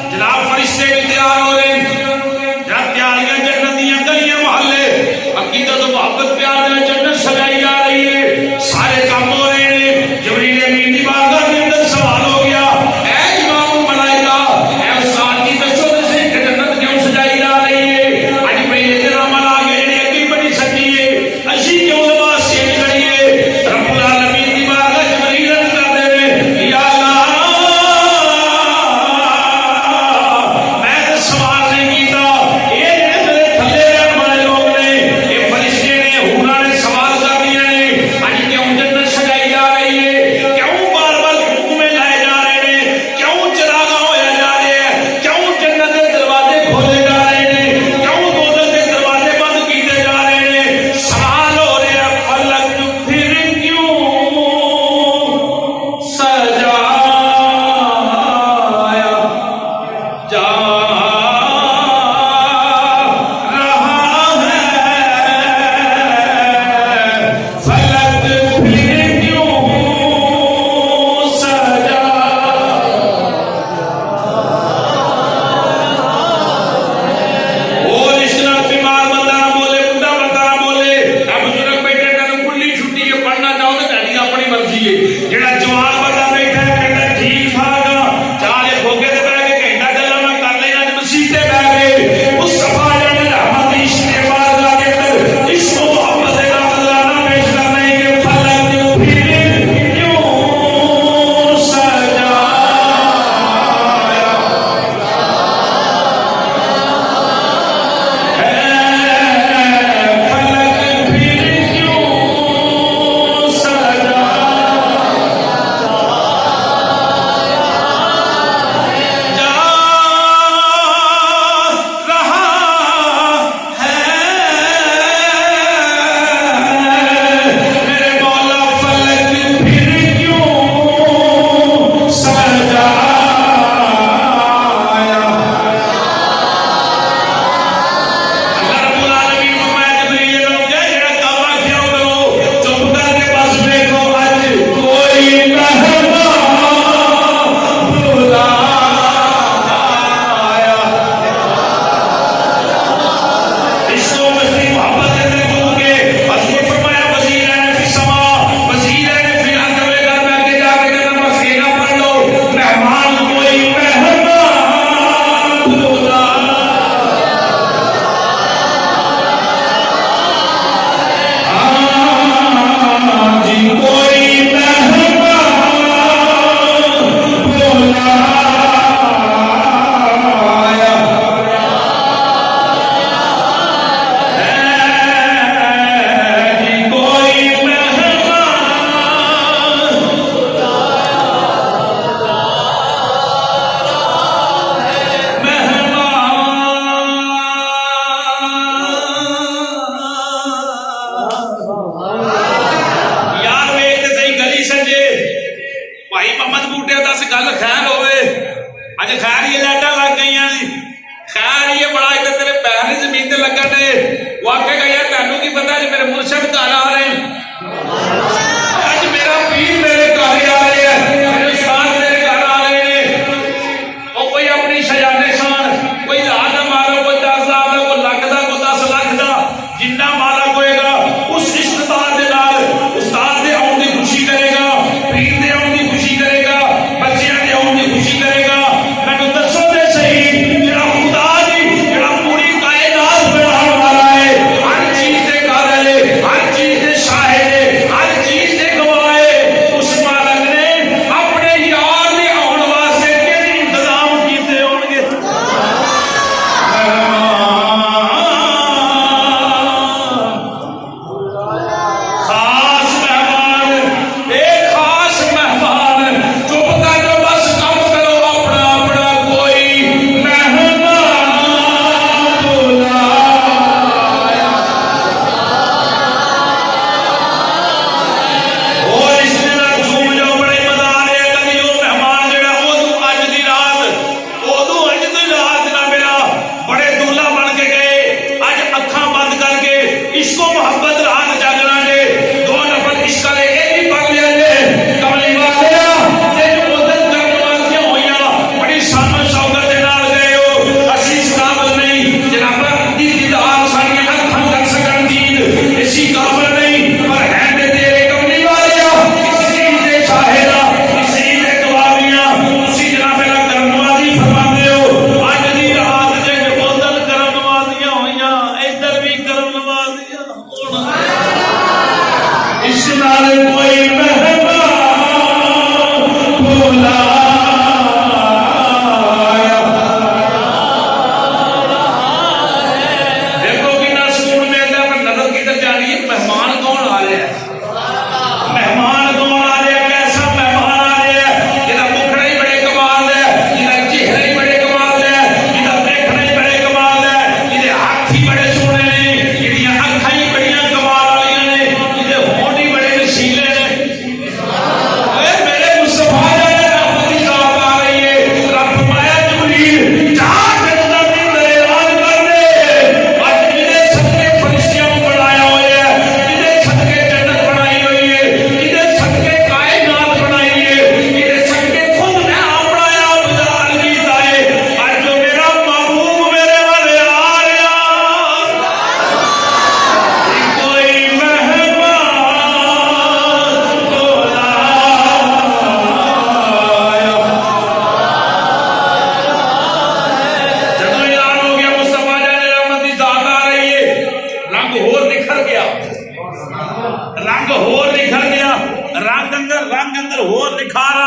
جناب فرشتے بھی تیار ہو رہے ہیں جناب تیاریاں جنت دیاں گلیاں محلے عقیدت و محبت پیار میں جنت سجائی جا رہی ہے سارے کام ہو رہے ہیں جبریل امین دی بارگاہ کے اندر سوال ہو گیا اے امام الملائکہ اے استاد کی دسو سے کہ جنت کیوں سجائی جا رہی ہے اج پہلے دن عمل آ گئے نے اگے بڑی سجی ہے اسی کیوں لباس چینج کریے رب العالمین دی بارگاہ جبریل کر دے رہے یا اللہ میں سوال نہیں کیتا یہ میرے تھلے رہن والے لوگ نے یہ فرشتے نے حورا نے سوال کر دیا نے اج کیوں جنت سجائی جا رہی ہے کیوں بار بار حکم میں لائے جا رہے ہیں کیوں چراغاں ہویا جا رہے ہیں کیوں جنت کے دروازے کھولے جا رہے ہیں کیوں دوزخ کے دروازے بند کیتے جا رہے ہیں سوال ہو رہے ہیں فلک پھر کیوں سجایا جا رہا ہے فلک پھر کیوں سجا وہ رشتہ بیمار بندہ نہ بولے بڈھا بندہ نہ بولے اب بزرگ بیٹھے تینوں کلی چھٹی ہے پڑھنا چاہو تو تہاڈی اپنی مرضی ہے جڑا جوان بندہ بیٹھا ہے کہندا ٹھیک ٹھاک چالے بھوگے تے بیٹھ کے گھنٹہ گلا میں کر لینا تے مسیح تے بیٹھ گئے مصطفیٰ جان رحمت عشق کے بارگاہ کے اندر عشق و محبت کا نذرانہ پیش کرنا ہے کہ فلک پھر کیوں سجایا فلک پھر کیوں سجا جا رہا ہے میرے مولا فلک پھر کیوں سجایا اللہ رب العالمین فرمایا جبریل نو کہ جڑا کعبہ کھیو کرو چپ کر کے بس دیکھو اج کوئی مہمان بلایا عشق و مستی محبت کے دل ڈوب کے حضور فرمایا وزیرین فی السماء وزیرین فی الارض میں گھر میں کے جا کے کہنا بس یہ نہ پڑھ لو مہمان کوئی مہمان بلایا جی کوئی مہمان بلایا جی کوئی یار ویکھ تے صحیح گلی سجے بھائی محمد بوٹے دس گل خیر ہوے اج خیر یہ لائٹاں لگ گئیاں نے خیر یہ بڑا ادھر تیرے پیر نہیں زمین تے لگن دے وہ آکھے گا یار تینوں کی پتہ اج میرے مرشد گھر آ رہے ہیں اج میرا پیر میرے گھر آ رہے ہیں میرے استاد میرے گھر آ رہے ہیں وہ کوئی اپنی شجاعت شان کوئی لاکھ دا مارو کوئی 10,000 دا کوئی لاکھ دا کوئی 10 لاکھ دا جنہ مالا ہوئے گا اس استطاعت دے نال استاد دے آن دی خوشی کرے گا پیر دے آن دی خوشی کرے گا بچیاں دے آن دی خوشی کرے گا مینوں دسو تے صحیح جڑا خدا دی جڑا پوری کائنات بنانے والا ہے ہر چیز دے قادر ہے ہر چیز دے شاہد ہے ہر چیز دے گواہ ہے اس مالک نے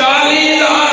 40,000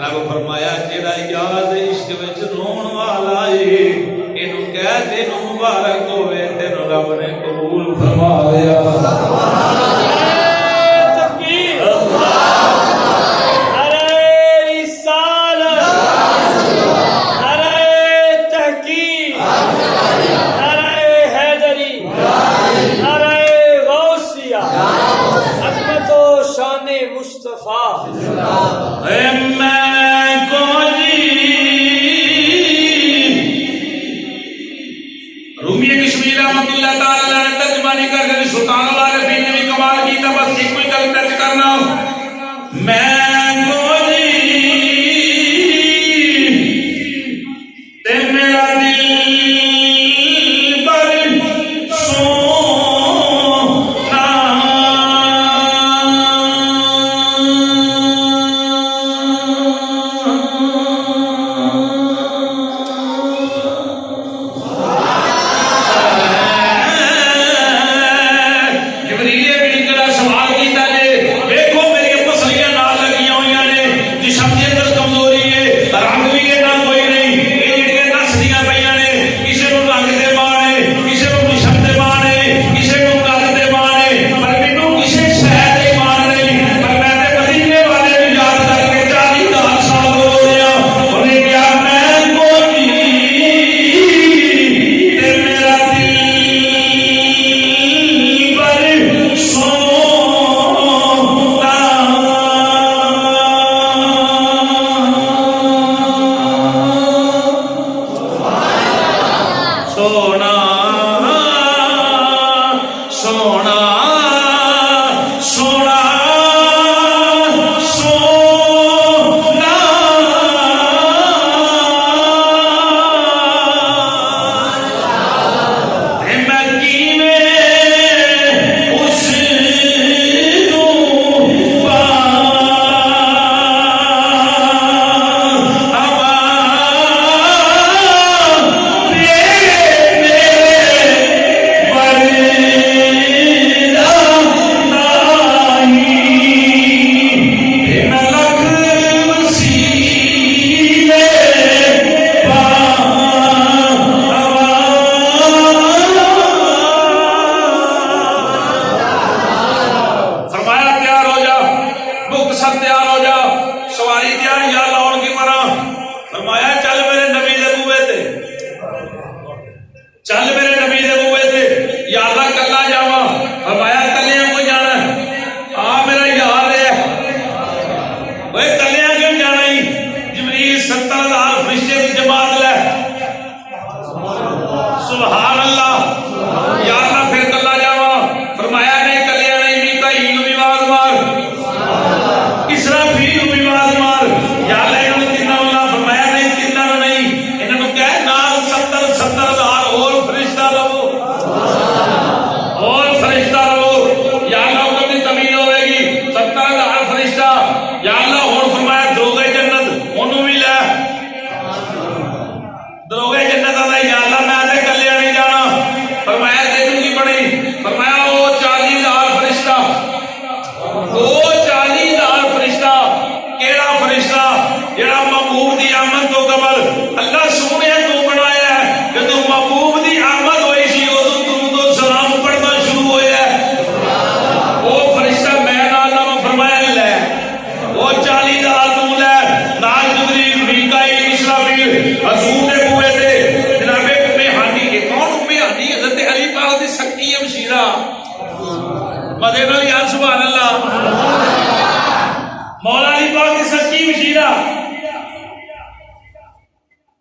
رب فرمایا جیڑا یاد عشق وچ رون والا ہے اینو کہہ تینوں مبارک ہوے تینوں رب نے قبول فرما لیا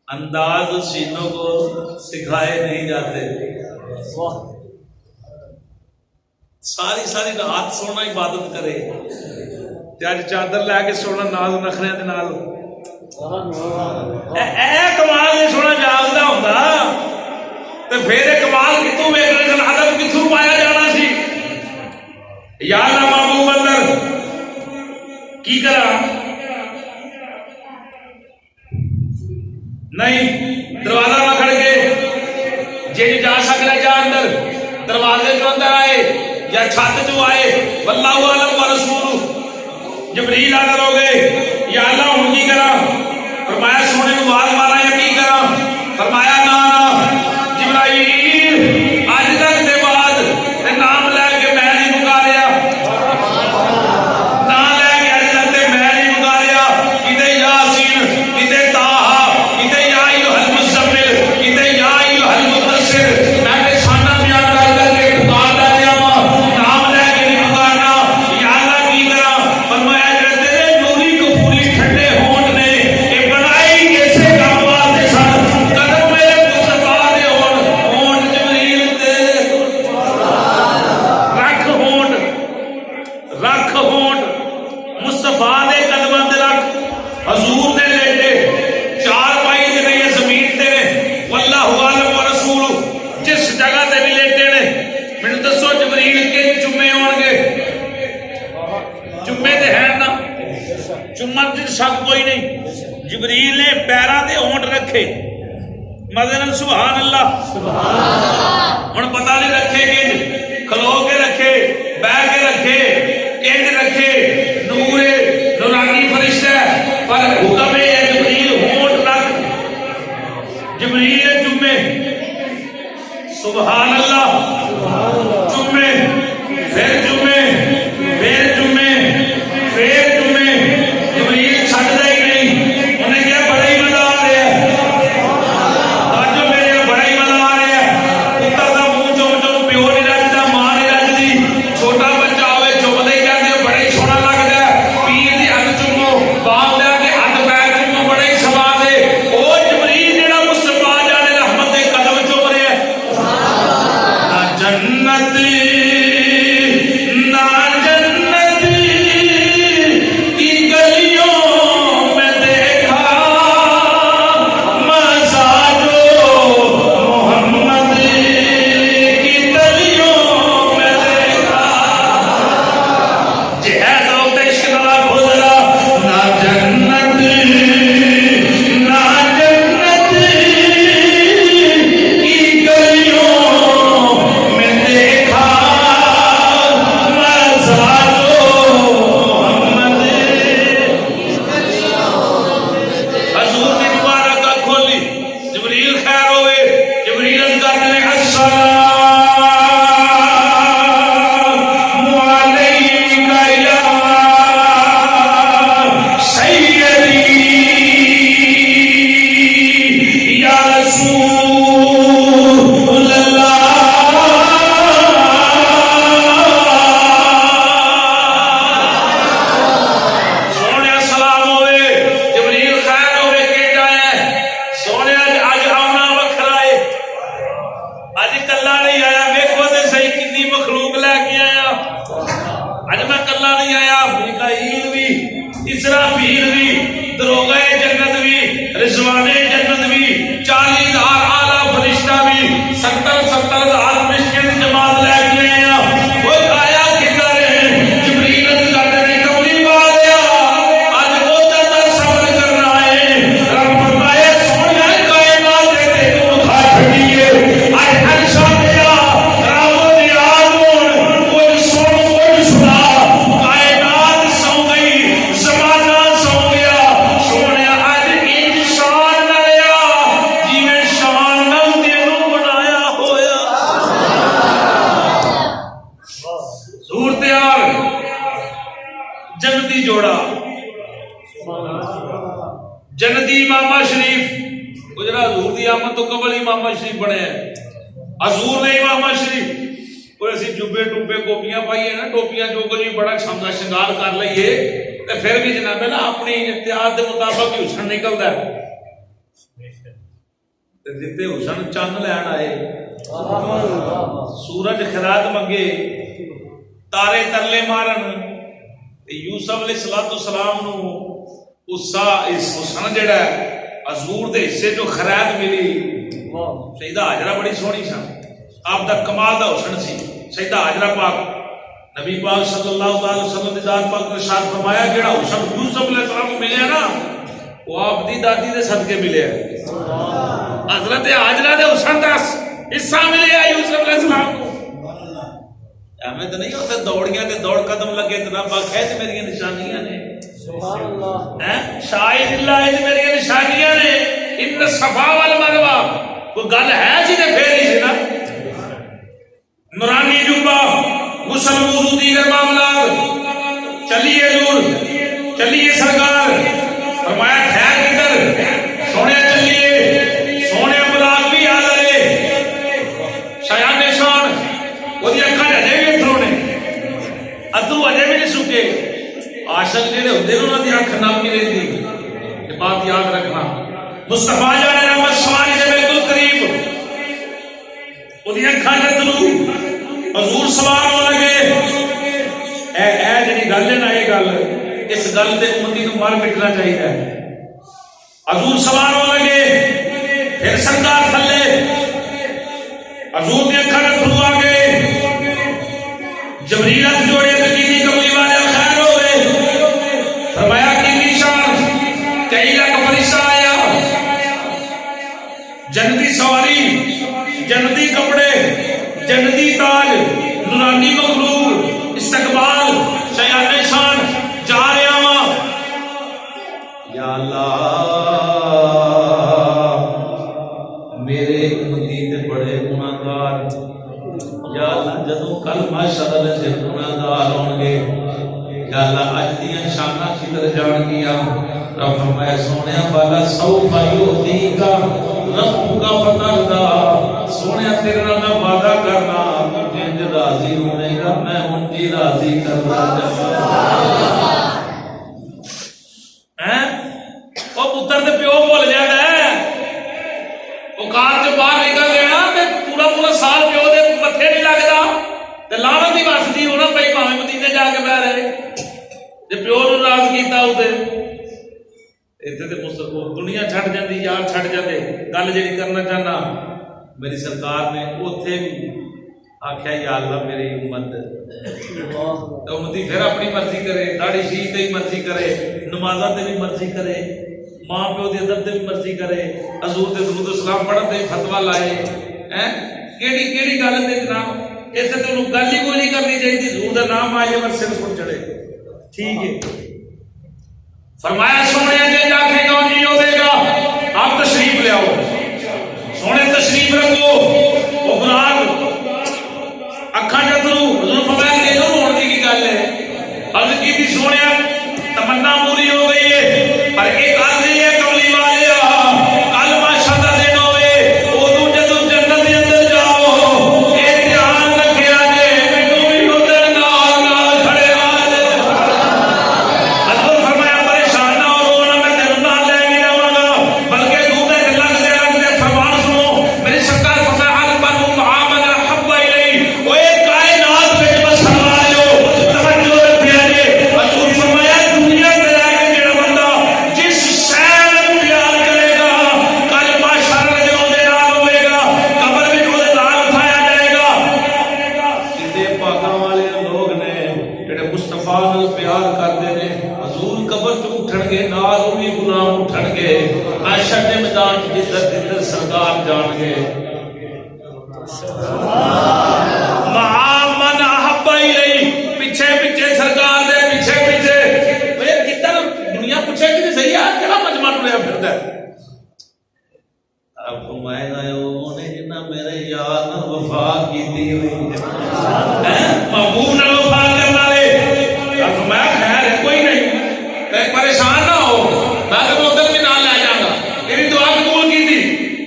انداز سینوں کو سکھائے نہیں جاتے. ساری ساری رات سونا عبادت کرے اج چادر لے کے سونا نال نخرے دے نال اے کمال نہیں سونا جاگدا ہوندا تے پھر اے کمال کتوں ویکھنے دا ادب کتوں پایا جانا سی. یا اللہ محبوب اندر کی کرا نہیں دروازہ نہ کھڑ کے جی جا سکتا جا اندر دروازے جو اندر آئے یا چھت جو آئے واللہ عالم و رسول جبریل حاضر ہو گئے، یا اللہ ہن کی کراں؟ فرمایا سونے نوں آواز مارا یا کی کراں؟ فرمایا نا جبرائیل اج تک دے بعد تے نام لے کے میں نہیں پکاریا، نام لے کے اج تک تے میں نہیں پکاریا، کتے یاسین، کتے طٰہٰ، کتے یا ایھا المزمل، کتے یا ایھا المدثر، میں تے شانہ بیان کر کر کے پکار رہا ہوں، نام لے کے نہیں پکارنا۔ یا اللہ کی کراں؟ فرمایا جڑے تیرے نوری کفوری ٹھنڈے ہون نے اے بنائی کیسے کام واسطے سن، قدم میرے مصطفیٰ دے ہون جبریل تے رکھ ہون مصطفیٰ دے قدماں تے رکھ، حضور دے لیٹے چار پائی تے نہیں زمین تے نے، واللہ عالم و رسول جس جگہ تے بھی لیٹے نے، مینوں دسو جبریل کے جمعے ہون گے؟ جمعے تے ہیں نا، جمعہ تے شک کوئی نہیں، جبریل نے پیراں تے اونٹ رکھے، مدن سبحان اللہ، ہن پتہ نہیں رکھے کہ کھلو کے رکھے، بیٹھ کے رکھے، کنج رکھے، نور نورانی فرشتہ ہے، پر حکم ہے جبریل اونٹ رکھ، جبریل جمعے سبحان اللہ، جمعے پھر جمعے پھر جمعے پھر جمعے، جبریل چھڈدا ہی نہیں، انہیں کیا بڑا ہی مزہ آ رہا ہے، آج میرے بڑا ہی مزہ آ رہا ہے، پتر دا منہ چوم چوم پیو نہیں رجدا، ماں نہیں رجدی، چھوٹا بچہ ہوئے چومدے ہی کہندے بڑا ہی سوہنا لگدا ہے، پیر دی ہتھ چومو، باپ دے کے ہتھ پیر چومو، بڑا ہی سواد ہے، او جبریل جڑا مصطفیٰ جانے رحمت دے قدم چوم رہا ہے، نہ جنت نہ جنت کی گلیوں میں دیکھا مزہ جو محمد کی گلیوں میں دیکھا، جہاز ہوتے عشق نہ گزرا، نہ جنت نہ جنت کی گلیوں میں دیکھا مزہ جو محمد، حضور نے مبارک آنکھ کھولی، جبریل خیر ہوئے، جبریل عرض کرتے ہیں السلام علیک یا سیدی یا رسول اللہ، سونے سلام ہوئے، جبریل خیر ہوئے کہ جائے، سونے اج آنا وکھرا ہے، اج کلا نہیں آیا، ویکھو تے صحیح کتنی مخلوق لے کے آیا، اج میں کلا نہیں آیا، میکائیل بھی، اسرافیل بھی، دروغے جنت بھی، رضوان جنت بھی، 40,000 اعلیٰ فرشتہ بھی، 70,000 فرشتوں کی جماعت لے کے آیا، وہ آیا کدھر ہے؟ جبریل کہتے ہیں کملی والیا اج ادھر دا سفر کرنا ہے، رب فرمایا سونے کائنات دے تینوں کھا چھڈیے، اج ہر شام دیا رب دی آمون کوئی سن کوئی سنا، کائنات سو گئی، زمانہ سو گیا، سونے اج انج شان نہ لیا جیویں شان نال تینوں بنایا ہویا، حضور تیار جنتی جوڑا، جنتی امام شریف، گجرا حضور دی آمد تو قبل امام شریف بنے ہیں، حضور نے امام شریف کوئی اسی جبے ٹوبے کوپیاں پائیے نا، ٹوپیاں جو کچھ بھی بڑا شمدا شنگار کر لئیے، تے پھر بھی جناب ہے نا اپنی احتیاط دے مطابق ہی حسن نکلدا ہے، تے جتے حسن چند لین آئے، سورج خیرات منگے، تارے ترلے مارن، تے یوسف علیہ السلام نو اس حسن جڑا ہے حضور دے حصے جو خیرات ملی، سیدہ حاجرہ بڑی سونی سن، آپ دا کمال دا حسن سی، سیدہ حاجرہ پاک نبی پاک صلی اللہ علیہ وسلم دی ذات پاک نے ارشاد فرمایا جڑا حسن یوسف علیہ السلام کو ملیا نا وہ آپ دی دادی دے صدقے ملے ہے، حضرت حاجرہ دے حسن دا حصہ ملے ہے یوسف علیہ السلام کو، ہمیں تو نہیں ہوتا دوڑیاں تے دوڑ قدم لگے تو نہ باقی میری نشانیاں نے، شاہد اللہ میری نشانیاں نے ان صفا والمروہ کوئی گل ہے جی نے پھیری سی نا نورانی جبہ غسل وضو دیگر معاملات چلیے دور چلیے سرکار فرمایا ٹھہر کدھر سونے چلیے سونے بلاک بھی آ گئے شایان نشان وہ دی اکھاں اجے بھی اتروں نے ادو اجے بھی نہیں سکے عاشق جڑے ہوندے نے انہاں دی اکھ نام نہیں رہندی یہ بات یاد رکھنا مصطفیٰ جان رحمت سواری دے بالکل قریب وہ دی اکھاں اتروں حضور سوار ہو لگے اے جڑی گل ہے نا یہ گل اس گل تے امتی نو مار مٹنا چاہیے حضور سوار ہو لگے پھر سرکار تھلے حضور دی اکھاں اتروں آ گئے جبریل ہاتھ جوڑے تے کی کملی والے خیر ہو گئے فرمایا کی نشان کئی لاکھ فرشتہ آیا جنتی سواری جنتی کپڑے جنتی تاج نورانی مخلوق استقبال شایان شان جا رہا ہاں یا اللہ میرے امتی تے بڑے گناہگار یا اللہ جدوں کل معاشر دے گناہگار ہون گے یا اللہ اج دیاں شاناں کدھر جان گیاں رب فرمایا سونیا بالا سوف یؤتیکا ربک فترضا سونیا تیرے نال میں وعدہ کرنا تو جنج راضی ہونے گا میں ان کی راضی کرنا ہیں او پتر تے پیو بھول جاتا ہے او کار تے باہر نکل گیا تے پورا سال پیو دے متھے نہیں لگدا تے لعنت دی وسدی ہونا پئی بھاویں مدینے جا کے بیٹھ رہے تے پیو نو راض کیتا اوتے ایتھے تے مستقبل دنیا چھڈ جاندی یار چھڈ جاندے گل جڑی کرنا چاہنا میری سرکار نے اوتھے بھی آکھیا یا اللہ میری امت تو امتی پھر اپنی مرضی کرے داڑھی شیش تے مرضی کرے نمازاں تے بھی مرضی کرے ماں پیو دی ادب تے بھی مرضی کرے حضور تے درود و سلام پڑھن تے فتوی لائے ہیں کیڑی گل تے جناب ایتھے تے انہوں گل ہی کوئی نہیں کرنی چاہیے حضور دا نام آئے بس سر سن چڑھے ٹھیک ہے فرمایا سونے جے آنکھیں گا جی ہو دے گا آپ تشریف لے آؤ سونے تشریف رکھو وہ گناہ اکھاں جترو حضور فرمایا کہ جو ہونے کی گل ہے عرض کی تھی سونے تمنا پوری ہو گئی ہے پر ایک عرض ہے کملی والے کل ماشاء دا دن ہوئے اودوں جدوں جنت دے اندر جاؤ اے دھیان رکھیا جے مینوں بھی اودے نال کھڑے والے حضور فرمایا پریشان نہ ہو رونا میں تینوں نال لے کے جاواں گا بلکہ تو تے لگدے فرمان سنو میری سرکار فرمایا البن معامل حب الی اوے کائنات وچ بسن والو توجہ رکھیا جے حضور فرمایا دنیا تے رہ کے جڑا بندہ جس شے نوں پیار کرے گا کل معاشر وچ اودے نال ہوے گا قبر وچ اودے نال اٹھایا جائے گا کتے پاکاں والے لوگ نے جڑے مصطفیٰ نال پیار کردے نے حضور قبر چ اٹھن گے نال او بھی غلام اٹھن گے معاشر دے میدان جدھر جدھر سرکار جان گے من احب الی پیچھے پیچھے سرکار دے پیچھے پیچھے اے کدھر دنیا پوچھے کہ صحیح ہے کیڑا مجمع ٹریا پھردا ہے اب فرمایا او نے جنہ میرے یار نال وفا کیتی ہوئی ہے محبوب نال وفا کرن والے اب فرمایا خیر کوئی نہیں تے پریشان نہ ہو میں تے ادھر بھی نال لے جاؤں گا تیری دعا قبول کیتی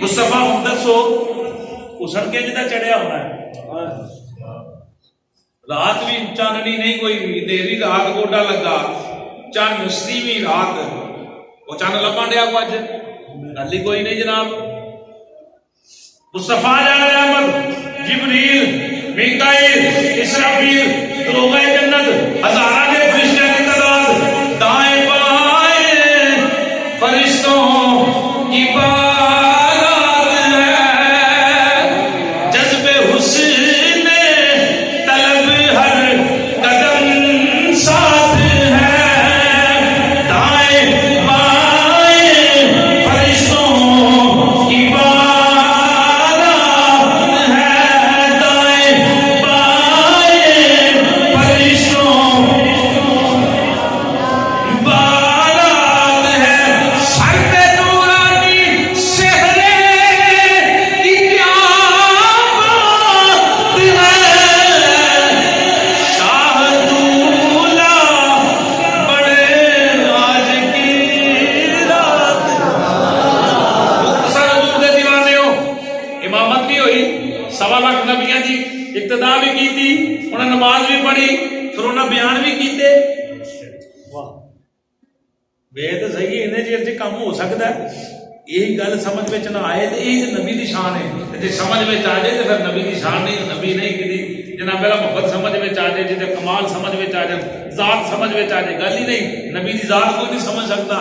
مصطفیٰ ہن دسو اسن کے جدا چڑھیا ہونا ہے رات بھی چاننی نہیں کوئی بھی دیری رات گوڈا لگا چان سیوی رات وہ چان لبا ڈیا کو اج گل ہی کوئی نہیں جناب مصطفیٰ جان رحمت جبریل میکائیل اسرافیل دروغ جنت ہزارہ کے فرشتے کی تعداد دائیں بائیں فرشتوں کی بارات ہے جذب حسن طلب ہر قدم ساتھ ہے دائیں بائیں فرشتوں کی بارات ہے دائیں بائیں فرشتوں ਵੇ ਤਾਂ ਸਹੀ ਇਹਨੇ ਚਿਰ 'ਚ ਕੰਮ ਹੋ ਸਕਦਾ ਇਹ ਗੱਲ ਸਮਝ ਵਿੱਚ ਨਾ ਆਏ ਤੇ ਇਹ ਨਬੀ ਦੀ ਸ਼ਾਨ ਹੈ ਜੇ ਸਮਝ ਵਿੱਚ ਆ ਜਾਏ ਤੇ ਫਿਰ ਨਬੀ ਦੀ ਸ਼ਾਨ ਨਹੀਂ ਨਬੀ ਨਹੀਂ ਕਿਦੀ ਜਿੰਨਾ ਪਹਿਲਾਂ ਮੁਹੱਬਤ ਸਮਝ ਵਿੱਚ ਆ ਜਾਏ ਜਿਹਦੇ ਕਮਾਲ ਸਮਝ ਵਿੱਚ ਆ ਜਾਏ ਜ਼ਾਤ ਸਮਝ ਵਿੱਚ ਆ ਜਾਏ ਗੱਲ ਹੀ ਨਹੀਂ ਨਬੀ ਦੀ ਜ਼ਾਤ ਕੋਈ ਨਹੀਂ ਸਮਝ ਸਕਦਾ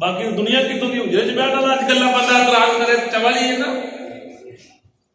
ਬਾਕੀ ਦੁਨੀਆ ਕਿਤੋਂ ਦੀ ਹੁਜਰੇ 'ਚ ਬੈਠਾ ਨਾ ਅੱਜ ਗੱਲਾਂ ਬੰਦਾ ਇਤਰਾਜ਼ ਕਰੇ ਚਵਲ ਹੀ ਹੈ ਨਾ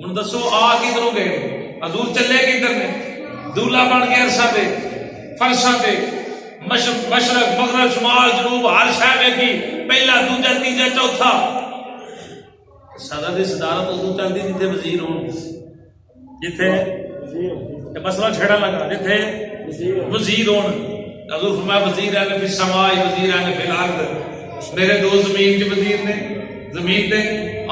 ਹੁਣ ਦੱਸੋ ਆ ਕਿਧਰੋਂ ਗਏ ਹਜ਼ੂਰ ਚੱਲੇ ਕਿਧਰ ਨੇ ਦੂਲਾ ਬਣ ਕੇ ਅਰਸ਼ਾਂ ਤੇ ਫਰਸ਼ਾਂ ਤੇ ਮਸ਼ਰਕ ਮਗਰਬ ਸ਼ਮਾਲ ਜਨੂਬ ਹਰ ਸ਼ਹਿਰ ਵੇਖੀ ਪਹਿਲਾ ਦੂਜਾ ਤੀਜਾ ਚੌਥਾ ਸਦਾ ਦੀ ਸਦਾਰਤ ਉਦੋਂ ਚੱਲਦੀ ਜਿੱਥੇ ਵਜ਼ੀਰ ਹੋਣ ਜਿੱਥੇ ਇਹ ਮਸਲਾ ਛੇੜਾ ਲੱਗਾ ਜਿੱਥੇ ਵਜ਼ੀਰ ਹੋਣ ਹਜ਼ੂਰ ਫਰਮਾਇਆ ਵਜ਼ੀਰ ਆਨੇ ਫਿ ਸਮਾਈ ਵਜ਼ੀਰ ਆਨੇ ਫਿਲ ਅਰਦ ਮੇਰੇ ਦੋ ਜ਼ਮੀਨ 'ਚ ਵਜ਼ੀਰ ਨੇ ਜ਼ਮੀਨ ਤੇ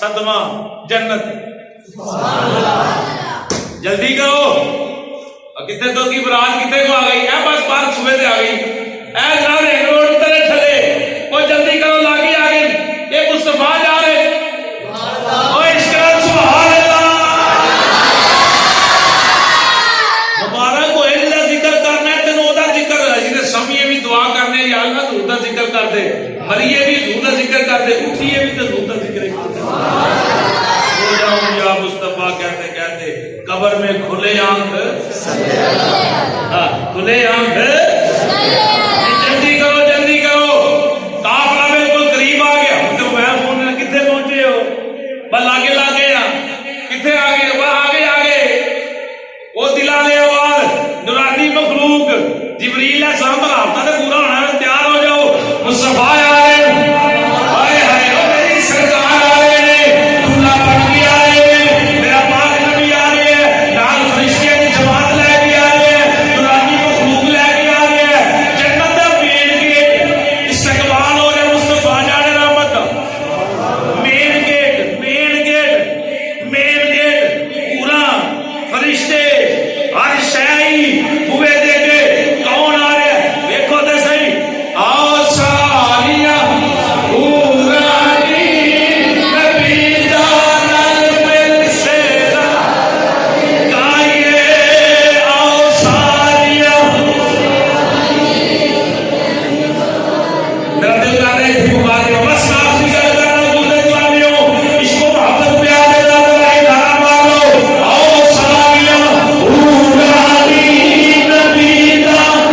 صدمہ جنت. جلدی کرو. کتنے تو کی برات کتنے کو آ گئی ہے؟ بس بار صبح سے آ گئی. اے سارے روڈ تلے تھلے وہ جلدی کرو لاگی آ گئی. یہ مصطفیٰ جا رہے وہ اشکال سبحان اللہ. مبارک ہوئے جا ذکر کرنا ہے تینوں دا ذکر ہے. جنہیں سمیے بھی دعا کرنے یا اللہ حضور دا ذکر کر دے, مریے بھی حضور دا ذکر کر دے, اٹھیے بھی حضور دا ذکر کر دے. ہو جاؤں یا مصطفیٰ کہتے کہتے قبر میں کھلے آنکھ کھلے آنکھ. جلدی کرو جلدی کرو. قافلہ بالکل قریب آ گیا. تو میں فون کتنے پہنچے ہو؟ بس لاگے لاگے کتنے آ گئے؟ وہ آگے آگے وہ دلا لے آواز نورانی مخلوق جبریل ہے سلام رابطہ سے پورا ہونا ہے. تیار ہو جاؤ. مصطفیٰ آ رہے ہائے ہائے او میری سرکار آ رہے ہیں. دلہا بن کے آ رہے ہیں. میرا پاک نبی آ رہے ہیں. لال فرشتے کی جماعت لے کے آ رہے ہیں. نورانی مخلوق لے کے آ رہے ہیں. جنت کا مین گیٹ استقبال ہو رہے. مصطفیٰ جانے رحمت main gate main gate main gate پورا فرشتے ہر شاہی ہوئے دے کے کون آ رہے ہیں؟ دیکھو تو صحیح. آؤ سالیاں پورانی نبی دانل مل سیرا گائیے. آؤ سالیاں میرا دل کر رہے تھے بخار دے بس آپ کی گل کرنا حضور دے دیوانے ہو. اس کو محبت پیار دے رہا ہے دھارا مارو. آؤ سالیاں پورانی نبی دانل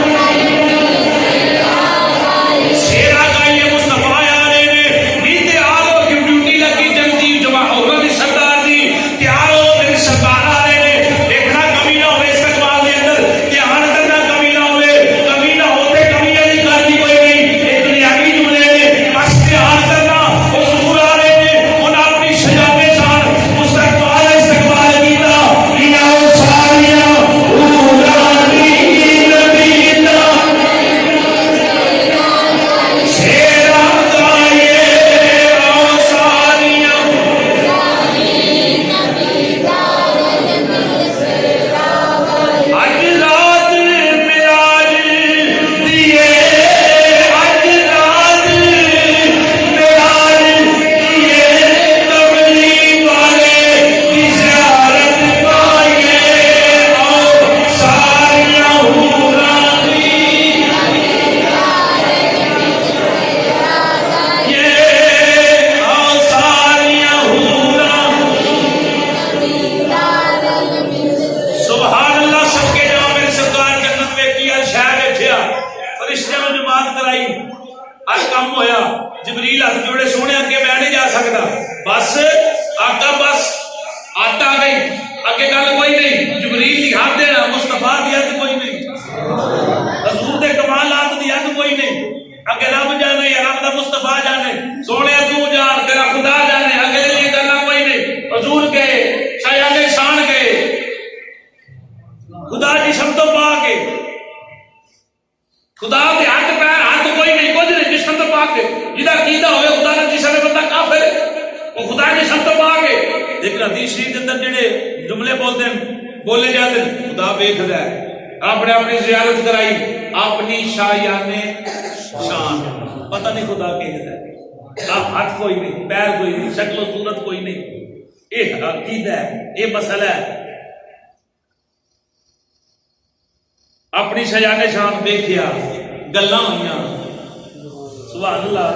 سیرا گائیے. مصطفیٰ آ رہے ہیں. نہیں تیار ہو کہ ڈیوٹی لگی جلدی جمع عورت کی سردار دی. تیار ہو میری سردار آ رہے ہیں. دیکھنا کمی نہ ہوئے استقبال کے اندر. دھیان کرنا کمی نہ ہوئے. کمی نہ ہوتے کمی نہیں کرتی کوئی نہیں. ایک دنیاوی جملے نے بس دھیان کرنا. وہ ضرور آ رہے ہیں. انہیں اپنی شجاعت کے ساتھ مستقبال استقبال کیتا. یا سالیاں پورانی نبی دانل سیرا گائیے. آؤ سالیاں اج رات معراج دیے. اج رات معراج دیے. کملی والے کی زیارت پائیے. آؤ سالیاں حورانی یہ آؤ سالیاں حورانی. سبحان اللہ. سب کے جہاں میرے سرکار جنت میں کیا شہر بیٹھیا. فرشتیاں نے جماعت کرائی. ہر کام ہویا. جبریل ہاتھ جوڑے سونے اگے میں نہیں جا سکتا. بس آقا بس آتا گئی. اگے گل کوئی نہیں. جبریل دی ہاتھ دینا مصطفیٰ دی ہاتھ کوئی نہیں. حضور دے کمالات دی ہاتھ کوئی نہیں. اگے رب جانے یا رب دا مصطفیٰ جانے. سونے تو جان تیرا خدا جانے. اگے یہ گلا کوئی نہیں. حضور گئے شایان شان گئے. خدا جسم تو پا کے خدا دے ہاتھ پیر ہاتھ کوئی نہیں. کچھ نہیں. جسم تو پا کے جدا عقیدہ ہوئے خدا نے جسم میں بندہ کافر ہے. وہ خدا جسم تو پا کے. لیکن حدیث شریف کے اندر جڑے جملے بولتے ہیں بولے جاتے ہیں خدا دیکھتا ہے. آپ نے اپنی زیارت کرائی. اپنی شایان شان. پتہ نہیں خدا کہتا ہے. ہاتھ کوئی نہیں پیر کوئی نہیں شکل و صورت کوئی نہیں. یہ عقیدہ ہے. یہ مسئلہ ہے. اپنی شایان شان دیکھیا گلاں ہوئیاں. سبحان اللہ.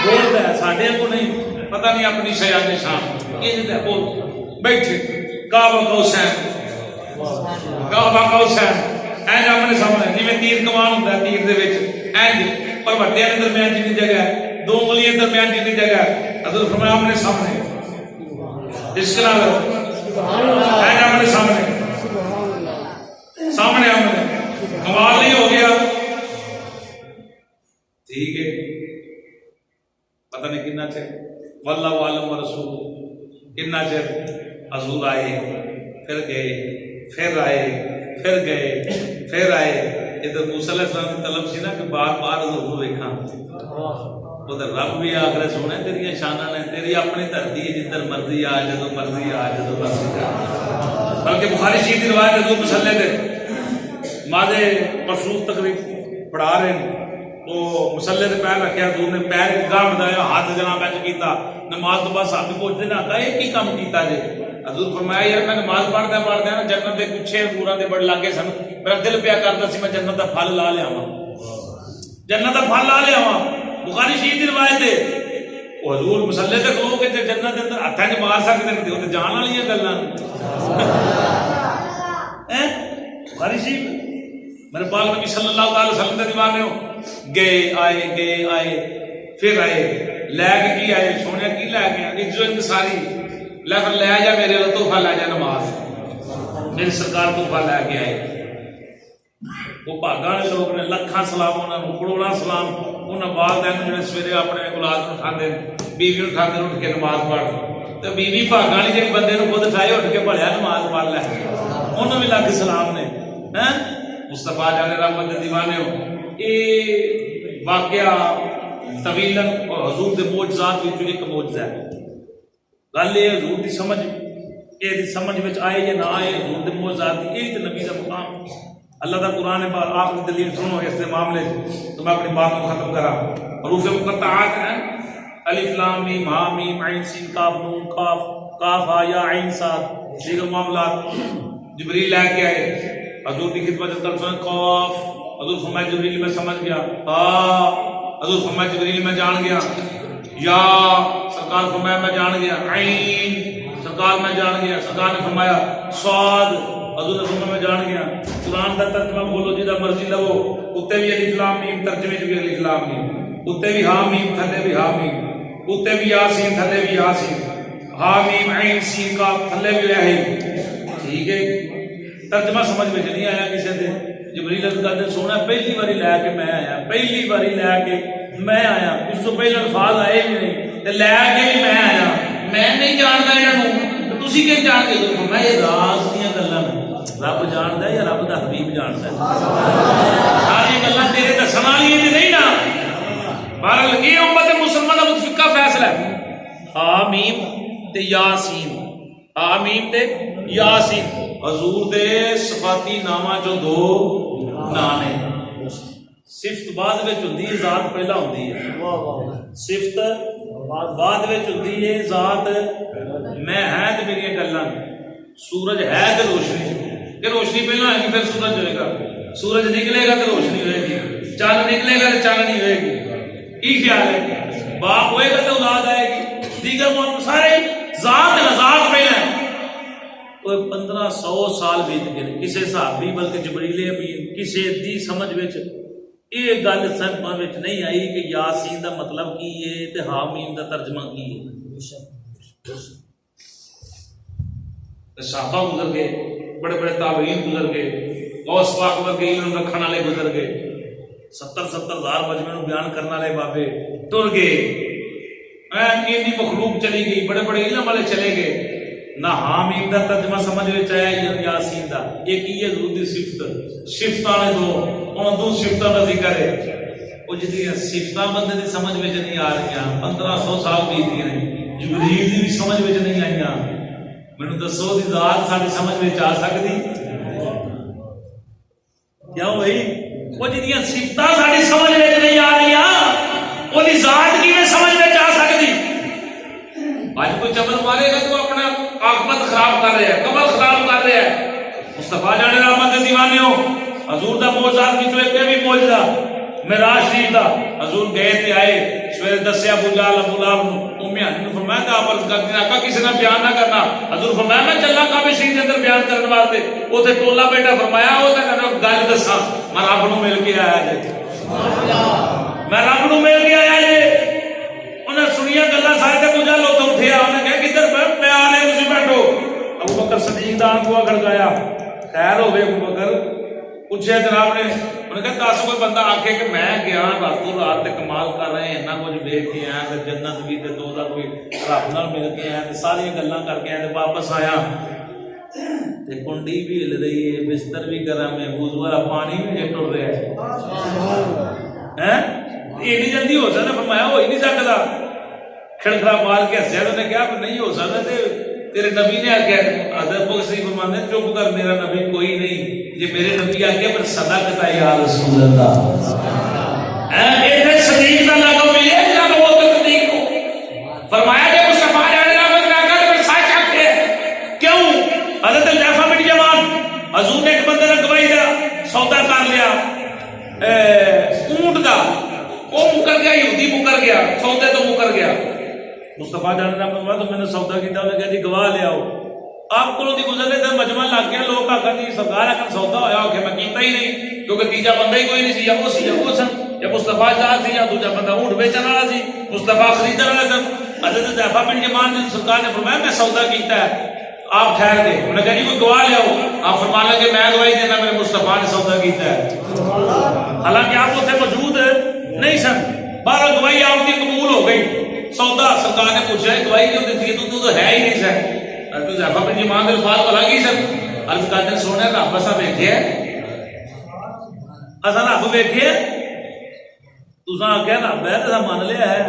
بولتا ہے ساڈے کو نہیں پتہ نہیں اپنی شایان شان. یہ بول بیٹھے کعبہ قوسین کعبہ قوسین اینج اپنے سامنے جویں تیر کمان ہوندا ہے. تیر دے وچ اینج پر وٹے دے درمیان جتنی جگہ ہے دو انگلیاں درمیان جتنی جگہ ہے حضرت فرمایا اپنے سامنے اس کے نال اینج اپنے سامنے سامنے آمنے کمال نہیں ہو گیا. ٹھیک ہے. پتہ نہیں کتنا چر واللہ عالم و رسول کتنا چر حضور آئے پھر گئے پھر آئے پھر گئے پھر آئے. ادھر موسیٰ علیہ السلام کی طلب سی نا کہ بار بار حضور کو دیکھا. وہ تو رب بھی آخر سونے تیریا شانہ نے تیری اپنی دھرتی ہے جدھر مرضی آ جدو مرضی آ جدو مرضی آ. بلکہ بخاری شریف کی روایت حضور مسلے دے مادے مصروف تقریب پڑھا رہے ہیں تو مسلے دے پیر رکھے حضور نے پیر گاہ بتایا ہاتھ جناب ایچ کیتا نماز تو بعد صحابی پوچھتے نا کہا یہ کی کام کیتا جے حضور فرمایا یار میں نماز پڑھدا نا جنت دے کچھ انگوراں دے بڑے لاگے سن میرا دل پیا کردا سی میں جنت دا پھل لا لیاواں جنت دا پھل لا لیاواں. بخاری شریف دی روایت ہے وہ حضور مسلے تے کھلو کے جنت دے اندر ہتھاں وچ مار سکدے نے تے او تے جان والیاں گلاں ہیں. بخاری شریف میرے پاک نبی صلی اللہ علیہ وسلم دے دیوانے ہو گئے آئے پھر آئے لے کے کی آئے سونے کی لے کے عزت و انتصاری لے پھر لے جا میرے لئے تحفہ لے جا نماز میری سرکار تحفہ لے کے آئے. وہ بھاگانے لوگ نے لکھاں سلام انہوں کروڑاں سلام انہوں والدین جڑے سویرے اپنے اولاد اٹھاندے بیوی اٹھاندے اٹھ کے نماز پڑھ تو بیوی بھاگانے جڑی بندے نوں خود اٹھائے اٹھ کے پڑھیا نماز پڑھ لے انہوں بھی لکھ سلام نے مصطفیٰ جانے رحمت دے دیوانے ہو. یہ واقعہ طویلاً اور حضور دے معجزات وچوں ایک معجزہ ہے. گل یہ حضور دی سمجھ یہ دی سمجھ وچ آئے یا نہ آئے حضور دے معجزات یہ تے نبی دا مقام اللہ دا قرآن پاک آپ کی دلیل سنو اس سے معاملے تو میں اپنی بات کو ختم کرا. حروف مقطعات ہیں الف لام میم ہا میم عین سین کاف نون قاف کاف ہا یا عین صاد دیگر معاملات جبریل لے کے آئے حضور کی خدمت کر سن قاف حضور فرمایا جبریل میں سمجھ گیا ہا حضور فرمایا جبریل میں جان گیا یا سرکار فرمایا میں جان گیا عین سرکار میں جان گیا سرکار نے فرمایا صاد حضور نے فرمایا میں جان گیا. قرآن کا ترجمہ بولو جدا مرضی لو اتے بھی الف لام میم ترجمے چ بھی الف لام میم اتے بھی ہا میم تھلے بھی ہا میم اتے بھی یاسین تھلے بھی یاسین ہا میم عین سین کاف تھلے بھی ہے. ٹھیک ہے ترجمہ سمجھ میں نہیں آیا کسی نے جبریل کہتے سونا پہلی باری لے کے میں آیا پہلی باری لے کے میں آیا اس تو پہلے الفاظ آئے بھی نہیں لے کے بھی میں آیا میں نہیں جانتا انہوں تو تسی کہ جان کے میں یہ راز دیاں گلاں رب جانتا ہے یا رب دا حبیب جانتا ہے ساری گلاں تیرے دسن والی نہیں نا. بہرحال یہ امت مسلمان دا متفقہ فیصلہ ہے آمین تے یاسین آمین تے یاسین. حضور دے صفاتی نامہ جو دو نانے صفت بعد وچ ہوندی ہے ذات پہلا ہوندی ہے صفت بعد وچ ہوندی ہے ذات میں ہے تے میری گلاں سورج ہے تے روشنی کہ روشنی پہلا ہے پھر سورج ہوئے گا سورج نکلے گا تے روشنی ہوئے گی چاند نکلے گا تے چاندنی ہوئے گی. یہ خیال ہے باپ ہوئے گا تے اولاد آئے گی دیگر سارے ذات پہلا ہے. 1500 سال بیت گئے کسی صحابی بلکہ جبریل امین کسی دی سمجھ وچ یہ گل سمجھ وچ نہیں آئی کہ یاسین دا مطلب کی ہے تے حامیم دا ترجمہ کی ہے. صحابہ گزر گئے بڑے بڑے تابعین گزر گئے غوث پاک ورگے علم رکھنے والے گزر گئے 70 ہزار مجمع نو بیان کرنے والے بابے ٹر گئے اینی مخلوق چلی گئی بڑے بڑے علم والے چلے گئے نہ حامیم دا ترجمہ سمجھ وچ آیا یاسین دا ایک ہی حضور دی صفت والے دو ان دو صفتاں دا ذکر ہے او جدی صفتاں بندے دی سمجھ وچ نہیں آ رہی 1500 سال بیت گئے جبریل دی بھی سمجھ وچ نہیں آئیاں مینوں دسو دی ذات ساڈی سمجھ وچ آ سکدی کیوں بھائی او جدی صفتاں ساڈی سمجھ وچ نہیں آ رہی او دی ذات کیویں سمجھ وچ آ سکدی. آج کوئی چمن مارے گا تو اپنا عاقبت خراب کر رہا ہے قبر خراب کر رہا ہے. مصطفیٰ جانے رحمت دے دیوانے ہو حضور دا معجزات وچوں ایک بھی معجزہ معراج شریف دا حضور گئے تے آئے سویرے دسیا ابو جہل ابو لہب نوں امی ہانی نوں فرمایا کہ آپ عرض کر دینا آقا کسی نے بیان نہ کرنا. حضور فرمایا میں چلا کعبے شریف دے اندر بیان کرنے واسطے اوتھے ٹولا بیٹا فرمایا او تے کہنا گل دساں میں رب نوں مل کے آیا جے سبحان اللہ میں رب نوں مل کے آیا جے. انہیں سنیا گلا سارے تے کچھ لوگ اٹھیا انہیں کہا کدھر میں آ رہے تسی بیٹھو. ابو بکر صدیق دا آنکھوں کھڑکایا خیر ہوئے ابو بکر پوچھے جناب نے انہیں کہا تاسو کوئی بندہ آکھے کہ میں گیا راتوں رات تے کمال کر رہے ہیں اتنا کچھ ویکھ کے آیا تے جنت بھی تے دوزخ کوئی رب نال مل کے آیا تے ساری گلاں کر کے آیا تے واپس آیا تے کنڈی بھی ہل رہی ہے بستر بھی گرم ہے وضو والا پانی بھی ٹر رہا ہے یہ نہیں جلدی ہو سکتا، فرمایا ہو ہی نہیں سکتا، کھڑکھڑا مار کے ہسیا تو نے کہا نہیں ہو سکتا، تیرے نبی نے آگیا حضرت شریف فرماتے ہیں چپ کر، میرا نبی کوئی نہیں، یہ میرے نبی آگیا پر صدقت یا رسول اللہ، ایتھے صدیق دا لقب ملے جب وہ تصدیق کو فرمایا کہ مصطفیٰ جانے رحمت نہ کر میں سچ آکھے کیوں؟ حضرت حذیفہ بن یمان حضور نے ایک بندے نے گواہی دا سودا کر لیا اونٹ دا، وہ مکر گیا، یہودی مکر گیا، سودے تو مکر گیا، مصطفیٰ جانے رحمت تو میں نے سودا کیتا، انہوں نے کہا جی گواہ لے آؤ، آپ کو دی گزرنے سے مجمع لگ گیا، لوگ آخر جی سرکار آخر سودا ہویا کہ میں کیتا ہی نہیں، کیونکہ تیجا بندہ ہی کوئی نہیں سی، یا وہ سی یا وہ سن، یا مصطفیٰ جان سی یا دوجا بندہ اونٹ بیچن والا سی، مصطفیٰ خریدن والا سن۔ حضرت حذیفہ بن یمان نے سرکار نے فرمایا میں سودا کیتا ہے، آپ ٹھہر گئے، انہوں نے کہا جی کوئی گواہ لے آؤ، آپ فرمانے لگے میں گواہی دینا میرے مصطفیٰ نے سودا کیتا ہے، حالانکہ آپ اتنے موجود نہیں سن، بارہ گواہی آپ کی قبول ہو گئی، سودا سرکار نے پوچھا گواہی کیوں دیتی ہے تو ہے ہی نہیں سر، حضرت حذیفہ بن یمان کے الفاظ الگ ہی سن، عرض کرتے ہیں سونے رب اسا ویکھیا اسا رب ویکھیا تساں آخیا رب ہے تو من لیا ہے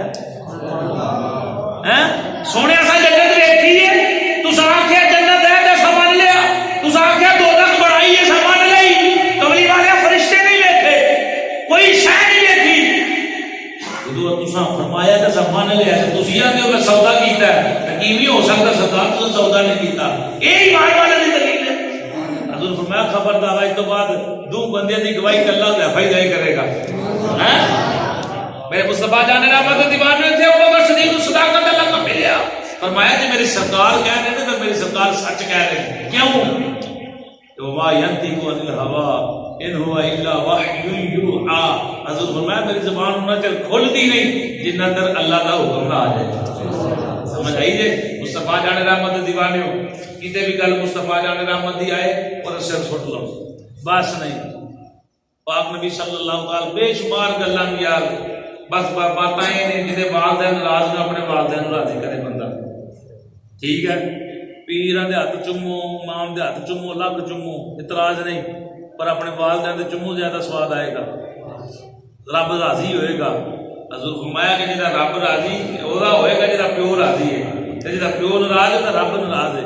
سونے اسا جنت ویکھی ہے تساں آخیا جنت ہے تو اسا من لیا، تساں آخیا دوزخ بنائی ہے اسا من لئی، کملی والے فرشتے نہیں ویکھے، کوئی شے نہیں ویکھی، جدوں تساں فرمایا تو اسا من لیا، تسی آندے ہو میں سودا کیتا ہے، یقین ہو سکتا سرکار تو سودا نہیں کیتا، یہ ایمان والے دی دلیل ہے۔ حضور فرمایا خبردار اج تو بعد دو بندے دی گواہی کلا حذیفہ ہی جائے کرے گا، میرے مصطفیٰ جان رحمت دیوان میں تھے ابو بکر صدیق کو صداقت اللہ کا ملیا، فرمایا کہ میری سرکار کہہ رہے ہیں تو میری سرکار سچ کہہ رہے ہیں، کیوں؟ وما ينطق عن الهوى ان هو الا وحی یوحى، حضور فرمایا میری زبان انہاں چل کھلتی نہیں جنہ تر اللہ کا حکم نہ آ جائے، سمجھ آئی جے؟ مصطفیٰ جان رحمت دیوانے ہو کتے بھی گل مصطفیٰ جان رحمت دی آئے اور سر سٹ لو، بس نہیں، پاک نبی صلی اللہ تعالی بے شمار گلاں یار بس باتاں نے جہے والدین ناراض نے اپنے والدین راضی کرے بندہ، ٹھیک ہے، پیراں دے ہاتھ چومو، امام دے ہاتھ چومو، لگ چومو، اعتراض نہیں، پر اپنے والدین دے چومو زیادہ سواد آئے گا، رب راضی ہوئے گا۔ حضور فرمایا کہ جہاں رب راضی وہ ہوئے گا جہاں پیو راضی ہے، جہاں پیو ناراض ہے تو رب ناراض ہے،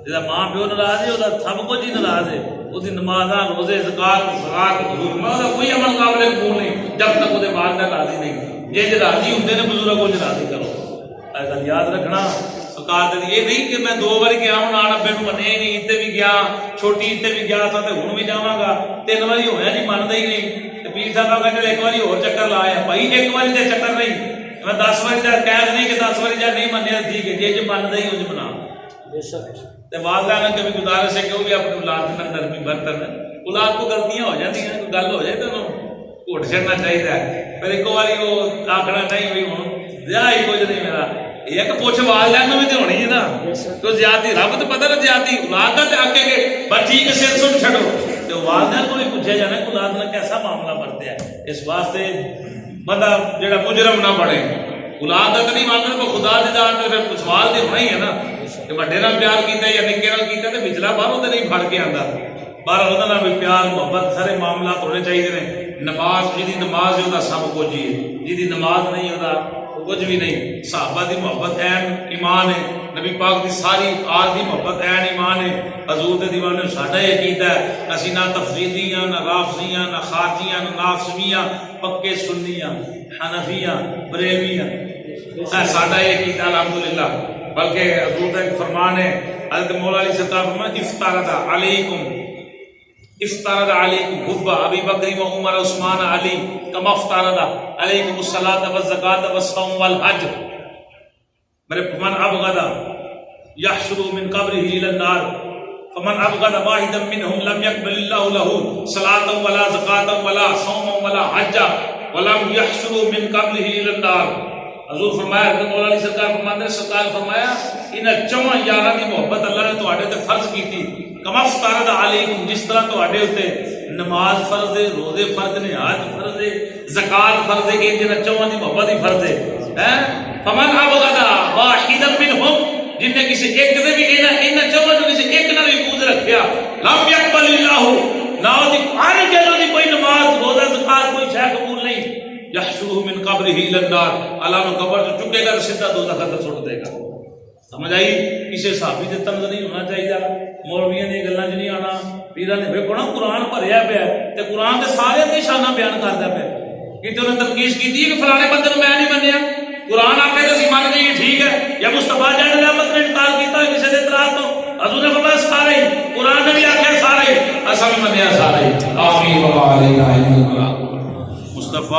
جہاں ماں پیو ناراض ہے وہ سب کچھ ہی ناراض ہے، وہ نمازاں روزے زکات صلات حضور فرمایا کوئی عمل قابل قبول نہیں جب تک وہ والدین راضی نہیں، جی راضی ہوتے ہیں بزرگ کو راضی کرو، گل یاد رکھنا۔ سرکار دے یہ نہیں کہ میں دو بار گیا ہوں نال ابے نوں منے نہیں، اتنے بھی گیا چھوٹی اتنے بھی گیا تھا تے ہن بھی جاواں گا، تین باری ہویا نہیں مندا ہی نہیں، تے پیر صاحب کہندے ایک باری اور چکر لایا، بھائی ایک باری تے چکر نہیں، میں 10 باری دا قید نہیں کہ 10 باری جا نہیں منیا ٹھیک ہے جی مندا ہی انج بنا، بے شک تے والدین کے بھی گزارش ہے کہ وہ بھی اپنی اولاد کے اندر بھی برتن، اولاد کو غلطیاں ہو جاتی ہیں، کوئی گل ہو جائے تو گھٹ چڑنا چاہیے، پھر ایک باری وہ آخنا نہیں بھی ہوں دیا ہی کچھ نہیں میرا، یہ کہ پوچھ والدین میں بھی تو ہونی ہے نا، تو زیادتی رب تو پتہ نا زیادتی اولاد کا آکے کہ بس ٹھیک ہے سر سن چھڑو، تو والدین کو بھی پوچھا جانا کہ اولاد نے کیسا معاملہ برتے ہے، اس واسطے بندہ جڑا مجرم نہ بڑے، اولاد کا نہیں مانتا تو خدا دی ذات تے پھر سوال تو ہونا ہی ہے نا، کہ بڑے نال پیار کیتا یا نکے نال کیتا تے وچلا باہروں تے نہیں پھڑ کے آندا، باہر اودے نال بھی پیار محبت سارے معاملات ہونے چاہیے نے، نماز جی نماز ہے وہ سب کچھ ہی ہے، جی نماز نہیں ہوتا کچھ بھی نہیں، صحابہ دی محبت این ایمان ہے، نبی پاک دی ساری آل دی محبت این ایمان ہے، حضور دے دیوانے ساڈا یہ کیتا ہے، اسی نہ تفریدیاں نہ رافضیاں نہ خارجیاں نہ نافسمیاں، پکے سنیاں حنفیاں بریلویاں، ساڈا یہ کیتا الحمدللہ، بلکہ حضور کا ایک فرمان ہے، حضرت مولا علی سرکار فرمایا افترض علیکم حب ابی بکر و عمر عثمان علی کما افترض علیکم الصلاۃ والزکاۃ والصوم والحج، میرے فمن ابغض یحشر من قبره الى النار فمن ابغض واحدا منهم لم يقبل الله له صلاۃ ولا زکاۃ ولا صوم ولا حج ولم يحشر من قبله الى النار۔ حضور فرمایا کہ مولا علی سرکار فرماتے ہیں، سرکار فرمایا ان چواں یاراں دی محبت اللہ نے تواڈے تے فرض کیتی، کما افترض علیکم جس طرح تواڈے تے نماز فرض ہے، روزے فرض نے، حج فرض ہے، زکات فرض ہے، کہ جن چواں دی محبت ہی فرض ہے، فمن ابغض واحدا منهم جن نے کسی ایک دے بھی ان چواں جو کسی ایک نال بھی بغض رکھیا، لم يقبل اللہ نہ دی ہر گل دی کوئی نماز روزہ زکات کوئی شے قبول نہیں، یحشوہ من قبرہ الی النار، اللہ نو قبر جو چکے گا سیدھا دوزخ اندر سٹ دے گا۔ سمجھ آئی؟ کسی صحابی دے تنز نہیں ہونا چاہیے، مولویاں دی گلاں وچ نہیں آنا۔ پیراں نے ویکھو نا قرآن بھریا پیا تے قرآن دے سارے دی شاناں بیان کردا پیا، کہ تے انہاں تنقید کیتی کہ فلانے بندے نوں میں نہیں منیا، قرآن آکھے تے اسی من گئی ٹھیک ہے، یا مصطفیٰ جان رحمت نے انکار کیتا کسی دے اعتراض تو حضور نے فرمایا سارے، قرآن نے بھی آکھیا سارے، اساں بھی منیا سارے۔ آمین و علیہ